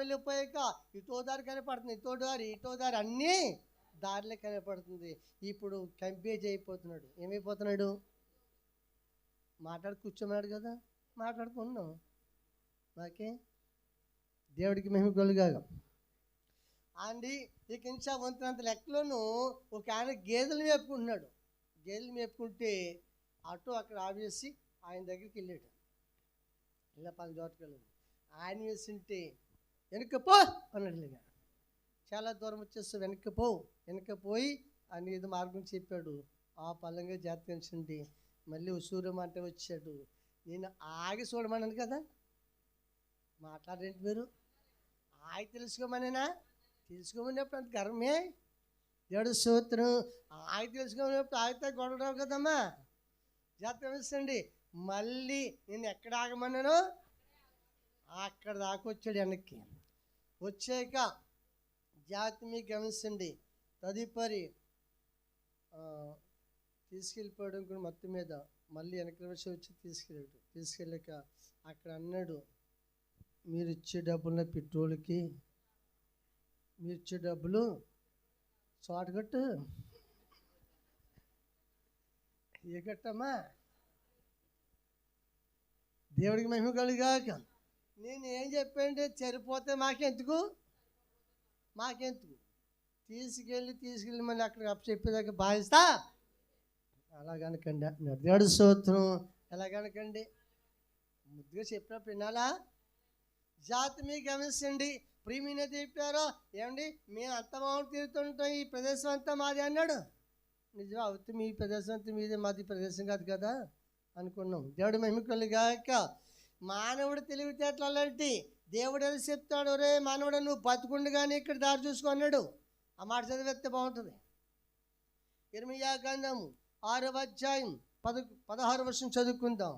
వెళ్ళిపోయాక ఇటో దారి కనపడుతుంది, ఇటో దారి అన్నీ దారిలో కనపడుతుంది. ఇప్పుడు కంపేజ్ అయిపోతున్నాడు. ఏమైపోతున్నాడు, కూర్చోమన్నాడు కదా, మాట్లాడుకున్నాం. నాకే దేవుడికి మహిమ కలుగాక అండి. ఇక ఇంకా వంతునంత లెక్కలోనూ ఒక ఆయన గేదెలు మేపుకుంటే ఆటో అక్కడ ఆపేసి ఆయన దగ్గరికి వెళ్ళాడు. ఇలా 10 చోట్లకి వెళ్ళాడు. ఆయన వేసింటే వెనక్కిపో అన్నాడు. ఇలాగా చాలా దూరం వచ్చేస్తే వెనక్కిపోయి ఆయన ఏదో మార్గం చెప్పాడు. ఆ పల్లంగా జాతకండి మళ్ళీ సూర్యమంట వచ్చాడు. నేను ఆగి చూడమన్నాను కదా, మాట్లాడేంటి మీరు, ఆగి తెలుసుకోమనేప్పుడు అంత గర్వమే. దేవుడి స్తోత్రం. ఆగి తెలుసుకోమనేప్పుడు ఆగితే గొడవ రావు కదమ్మా, జాతకండి. మళ్ళీ నేను ఎక్కడ ఆగమన్నాను అక్కడ దాకా వచ్చాడు. వెనక్కి వచ్చాక జాతి మీకు గమనించండి. తదుపరి తీసుకెళ్ళిపోవడం కూడా మొత్తం మీద మళ్ళీ వెనక వచ్చి తీసుకెళ్ళాక అక్కడ అన్నాడు, మీరు ఇచ్చే డబ్బులు పెట్రోల్కి, మీరు ఇచ్చే డబ్బులు షార్ట్ కట్టు ఏ కట్టమ్మా, దేవుడికి మహిమ కలుగాక. నేను ఏం చెప్పానంటే సరిపోతే మాకెందుకు తీసుకెళ్ళి మళ్ళీ అక్కడ చెప్పేదాకా భావిస్తా అలాగనకండి అంటున్నాడు. దేవుడి స్తోత్రం. ఎలాగనకండి, ముద్దుగా చెప్పినప్పుడు వినాలా. జాతి మీకు గమనించండి. ప్రియమైన చెప్పారో ఏమండి, మేము అంత బాగుంది తిరుగుతుంటాం, ఈ ప్రదేశం అంతా మాది అన్నాడు. నిజం అవుతుంది, మీ ప్రదేశం అంతా మీదే, మాది ప్రదేశం కాదు కదా అనుకున్నాం. దేవుడి మహిమ కలుగాక. మానవుడు తెలివితేటలు అలాంటి. దేవుడు ఎలా చెప్తాడు, రే మానవుడు నువ్వు బతుకుండగానే ఇక్కడ దారి చూసుకున్నాడు. ఆ మాట చదివేస్తే బాగుంటుంది. ఇర్మీయా గ్రంథము 6వ అధ్యాయం 16వ వచనం చదువుకుందాం.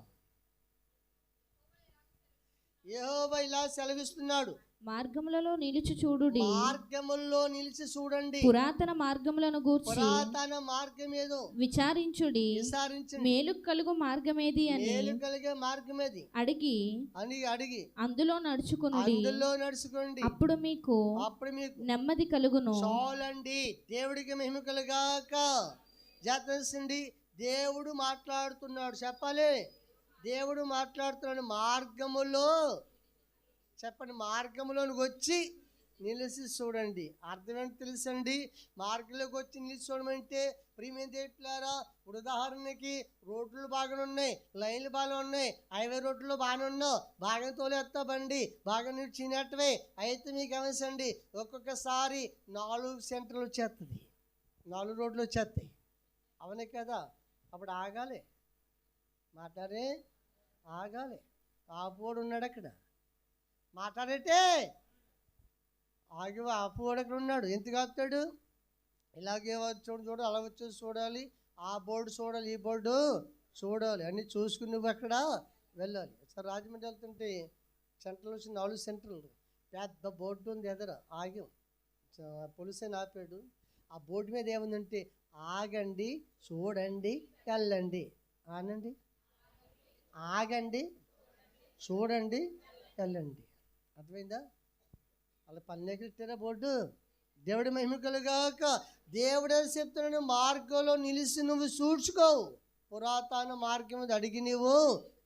యెహోవా ఇలా సెలవిస్తున్నాడు, మార్గములలో నిలిచి చూడుడి, మార్గముల్లో నిలిచి చూడండి, పురాతన మార్గములను గూర్చి, పురాతన మార్గం ఏదో విచారించుడి, మేలు కలుగు మార్గమేది అని, మేలు కలిగే మార్గమేది అడిగి అందులో నడుచుకోండి, అప్పుడు మీకు నెమ్మది కలుగును. చాలండి. దేవుడికి మహిమ కలుగాక. జాతకండి. దేవుడు మాట్లాడుతున్నాడు. చెప్పాలి, దేవుడు మాట్లాడుతున్నాడు. మార్గములో చెప్పండి, మార్గంలోనికి వచ్చి నిలిచి చూడండి. అర్థం ఏంటి తెలుసండి? మార్గంలోకి వచ్చి నిలిచి చూడమంటే ప్రియమైన దేవులారా, ఇప్పుడు ఉదాహరణకి రోడ్లు బాగానే ఉన్నాయి, లైన్లు బాగానే ఉన్నాయి, హైవే రోడ్లు బాగానే ఉన్నావు, బాగా తోలేస్తా బండి, బాగా నువ్వు చిన్నట్టువే. అయితే మీకు గమనించండి, ఒక్కొక్కసారి 4 సెంటర్లు వచ్చేస్తుంది, 4 రోడ్లు వచ్చేస్తాయి. అవునే కదా? అప్పుడు ఆగాలి, మాట్లాడే ఆగాలి. ఆపువాడు ఉన్నాడు అక్కడ, మాట్లాడేటే ఆగి ఆపువాడు అక్కడ ఉన్నాడు. ఎందుకు ఆపుతాడు? ఇలాగే చూడు అలా వచ్చేసి చూడాలి, ఆ బోర్డు చూడాలి, ఈ బోర్డు చూడాలి, అన్నీ చూసుకుని నువ్వు అక్కడ వెళ్ళాలి. సార్ రాజమండ్రి వెళ్తుంటే సెంటర్లు వచ్చి 4 సెంటర్లు, పెద్ద బోర్డు ఉంది ఎదురు. ఆగాం, పోలీసు అని ఆపాడు. ఆ బోర్డు మీద ఏముందంటే ఆగండి, చూడండి, వెళ్ళండి. ఆనండి, ఆగండి, చూడండి, వెళ్ళండి. అర్థమైందా? అలా పల్లెకి ఇట్టారా బోర్డు? దేవుడి మహిమ కలుగాక. దేవుడే చెప్తున్నాడు, మార్గంలో నిలిచి నువ్వు చూడ్చుకోవు, పురాతన మార్గం అడిగి నువ్వు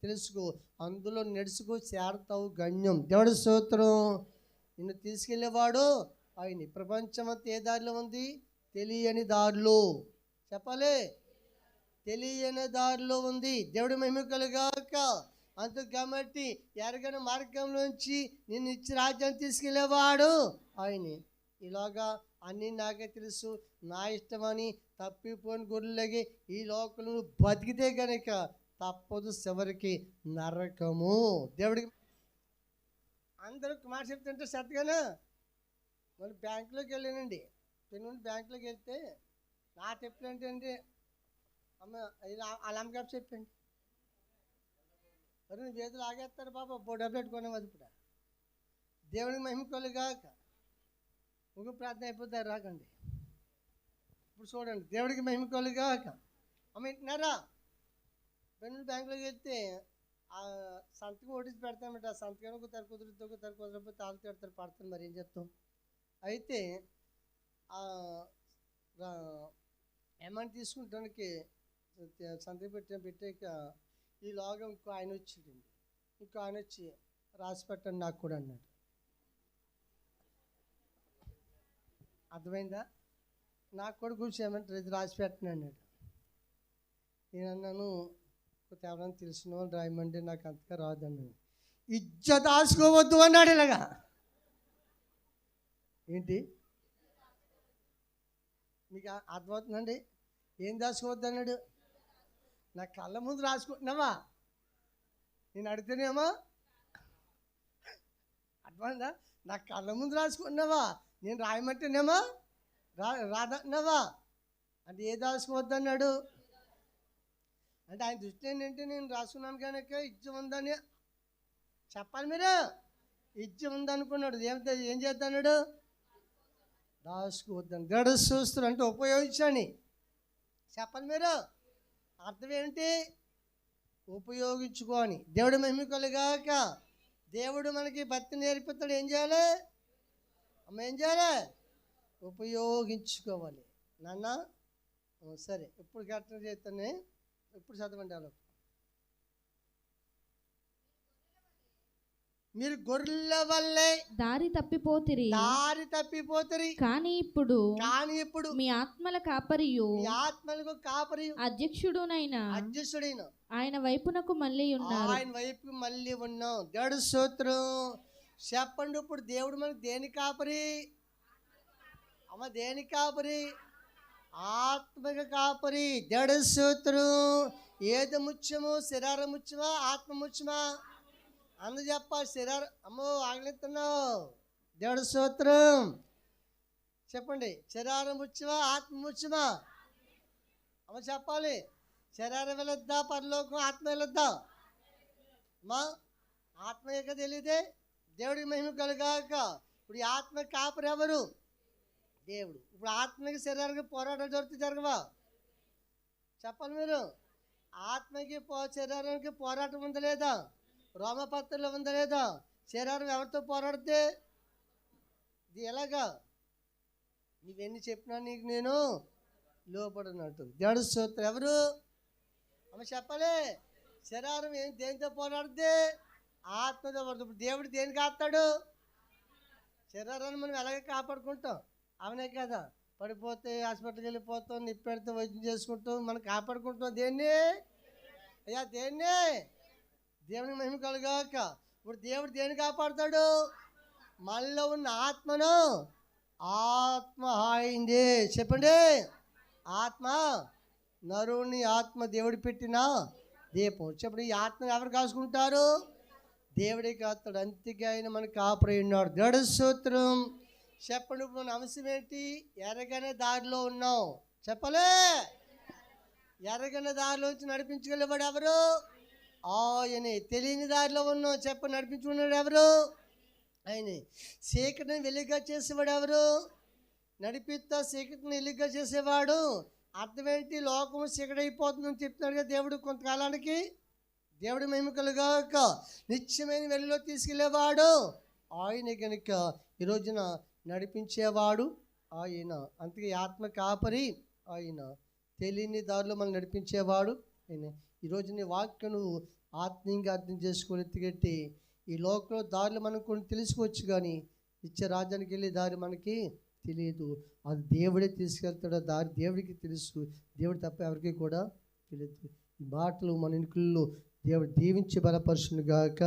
తెలుసుకో, అందులో నడుచుకో, చేరతావు గమ్యం. దేవుడి స్తోత్రం. నిన్ను తీసుకెళ్ళేవాడు ఆయన. ప్రపంచం అంతా ఏ దారిలో ఉంది? తెలియని దారిలో. చెప్పాలి, తెలియని దారిలో ఉంది. దేవుడి మహిమ కలుగాక. అందుకు కాబట్టి ఎరగని మార్గంలోంచి నిన్ను ఇచ్చి రాజ్యాన్ని తీసుకెళ్ళేవాడు ఆయనే. ఇలాగా అన్నీ నాకే తెలుసు, నా ఇష్టమని తప్పిపోయిన గొర్రెలకి ఈ లోకంలో బతికితే కనుక తప్పదు చివరికి నరకము. దేవుడికి అందరూ మాట చెప్తుంటే సత్తుగానే మళ్ళీ బ్యాంకులోకి వెళ్ళానండి. పెన్ను బ్యాంకులోకి వెళ్తే నా తెప్పులు ఏంటంటే, అమ్మ వాళ్ళ అమ్మగారు చెప్పండి, మరి వేదులు ఆగేస్తారు బాబా, డబ్బులు పెట్టుకున్నాం. అది ఇప్పుడు దేవుడికి మహిమ కలుగాక. ముగ్గు ప్రార్థన అయిపోతారు, రాకండి. ఇప్పుడు చూడండి, దేవుడికి మహిమ కలుగాక. అమ్మ వింటున్నారా? పెన్ను బ్యాంకులోకి వెళ్తే ఆ సంతకం ఓటించి పెడతామంట. ఆ సంతకం ఒకసారి కుదురుతుంది, ఒకసారి కుదరకపోతే తాళ్ళు తిడతారు, పడతాను. మరి ఏం చెప్తాం? అయితే అమౌంట్ తీసుకుంటానికి సంతకం పెట్టాక ఈ లోగం ఇంకో ఆయన వచ్చిందండి. ఇంకో ఆయన వచ్చి రాసి పెట్టండి నాకు కూడా అన్నాడు. అర్థమైందా? నాకు కూడా కూర్చోమంటే ఇది రాసి పెట్టండి అన్నాడు. నేను అన్నాను, ఎవరైనా తెలిసిన వాళ్ళు రాయమంటే నాకు అంతగా రాదన్నాను. ఇజ్జత్ దాచుకోవద్దు అన్నాడు. ఇలాగా ఏంటి మీకు అర్థమవుతుందండి? ఏం దాచుకోవద్దు అన్నాడు? నా కళ్ళ ముందు రాసుకుంటున్నావా? నేను అడిగితేనేమో అర్థమైందా? నా కళ్ళ ముందు రాసుకుంటున్నావా? నేను రాయమంటేనేమో రాదంటున్నావా? అంటే ఏ దాచుకోవద్దు అన్నాడు? అంటే ఆయన దృష్టి ఏంటంటే నేను రాసుకున్నాను కనుక ఇజ్జం ఉందని చెప్పాలి. మీరు ఇజ్జం ఉందనుకున్నాడు. ఏం చేద్దన్నాడు? దాచుకోవద్దని. గడు చూస్తారు అంటే ఉపయోగించండి చెప్పాలి. మీరు అర్థం ఏంటి? ఉపయోగించుకోని. దేవుడు మహిమ కలుగాక. దేవుడు మనకి భక్తి నేర్పుతాడు. ఏం చేయాలి అమ్మ? ఏం చేయాలి? ఉపయోగించుకోవాలి. నాన్న సరే, ఇప్పుడు కరెక్ట్గా చేస్తానే. ఇప్పుడు చదవండి. అలా మీరు గొర్రెల వల్లే దారి తప్పిపోతిరి కానీ ఇప్పుడు మీ ఆత్మల కాపరియు అధ్యక్షుడైన ఆయన వైపునకు మళ్ళీ ఉన్నారు. ఆయన వైపు మళ్ళీ ఉన్నాం. దేవుడు స్తోత్రం. చెప్పండి, ఇప్పుడు దేవుడు మనకు దేని కాపరి అమ్మ? దేని కాపరి? ఆత్మక కాపరి. దేవుడు స్తోత్రం. ఏది ముఖ్యము? శరీరం ముఖ్యమా, ఆత్మ ముఖ్యమా? అందు చెప్పాలి. శరీరం అమ్మో ఆగలిస్తున్నావు. దేవుడు స్తోత్రం. చెప్పండి, శరీరం ముఖ్యమా, ఆత్మ ముఖ్యమా? అమ్మ చెప్పాలి. శరీరం వెళ్ళొద్దా పరలోకం, ఆత్మ వెళ్ళొద్దా? అమ్మా ఆత్మ యొక్క తెలియదే. దేవుడికి మహిమ కలుగాక. ఇప్పుడు ఈ ఆత్మ కాపరి ఎవరు? దేవుడు. ఇప్పుడు ఆత్మకి శరీరానికి పోరాటం జరగవా? చెప్పాలి మీరు. ఆత్మకి శరీరానికి పోరాటం ఉందా లేదా? రోమపత్రంలో ఉందా లేదా? శరీరం ఎవరితో పోరాడితే ఇది ఎలాగా? నువ్వెన్ని చెప్పినా నీకు నేను లోపడినట్టు. దేవుడు స్తోత్రం. ఎవరు అమ్మ చెప్పాలి. శరీరం దేనితో పోరాడితే? ఆత్మతో పడుతుంది. ఇప్పుడు దేవుడు దేనికి ఆస్తాడు? శరీరాన్ని మనం ఎలాగే కాపాడుకుంటాం, అవునే కదా. పడిపోతే హాస్పిటల్కి వెళ్ళిపోతాం, నిప్పెడితే వైద్యం చేసుకుంటాం, మనం కాపాడుకుంటాం దేన్ని? అయ్యా దేన్ని? దేవునికి మహిమ కలుగాక. ఇప్పుడు దేవుడు దేన్ని కాపాడుతాడు? మనలో ఉన్న ఆత్మను. ఆత్మ ఆయింది చెప్పండి. ఆత్మ నరుని ఆత్మ దేవుడు పెట్టిన దీపం. చెప్పండి, ఈ ఆత్మను ఎవరు కాసుకుంటారు? దేవుడే కాస్తాడు. అంతగా ఆయన మనకు కాపరి ఉన్నాడు. దేవుడి స్తోత్రం. చెప్పండి, ఇప్పుడు మన అంశం ఏంటి? ఎరగనే దారిలో ఉన్నాం. చెప్పలే, ఎరగని దారిలోంచి నడిపించగలిగాడు ఎవరు? ఆయనే. తెలియని దారిలో ఉన్నాం, చెప్ప నడిపించుకున్నాడు ఎవరు? ఆయనే. చీకటిని వెలుగుగా చేసేవాడు ఎవరు? నడిపిస్తా చీకటిని వెలుగుగా చేసేవాడు. అర్థం ఏంటి? లోకం చీకటి అయిపోతుందని చెప్తున్నాడు కదా దేవుడు. కొంతకాలానికి దేవుడి మహిమకలుగాక నిత్యమైన వెలుగులో తీసుకెళ్ళేవాడు ఆయన కనుక ఈ రోజున నడిపించేవాడు ఆయన. అందుకే ఆత్మ కాపరి ఆయన. తెలియని దారిలో మనం నడిపించేవాడు ఆయన. ఈరోజు నీ వాక్యను ఆత్మీయంగా అర్థం చేసుకొని ఎత్తిగట్టి ఈ లోకంలో దారిలో మనం కొన్ని తెలుసుకోవచ్చు, కానీ నిత్య రాజ్యానికి వెళ్ళే దారి మనకి తెలియదు. అది దేవుడే తీసుకెళ్తాడో దారి దేవుడికి తెలుసు. దేవుడు తప్ప ఎవరికి కూడా తెలియదు. ఈ మాటలు మన ఎన్నికల్లో దేవుడు దీవించి బలపరుచును గాక.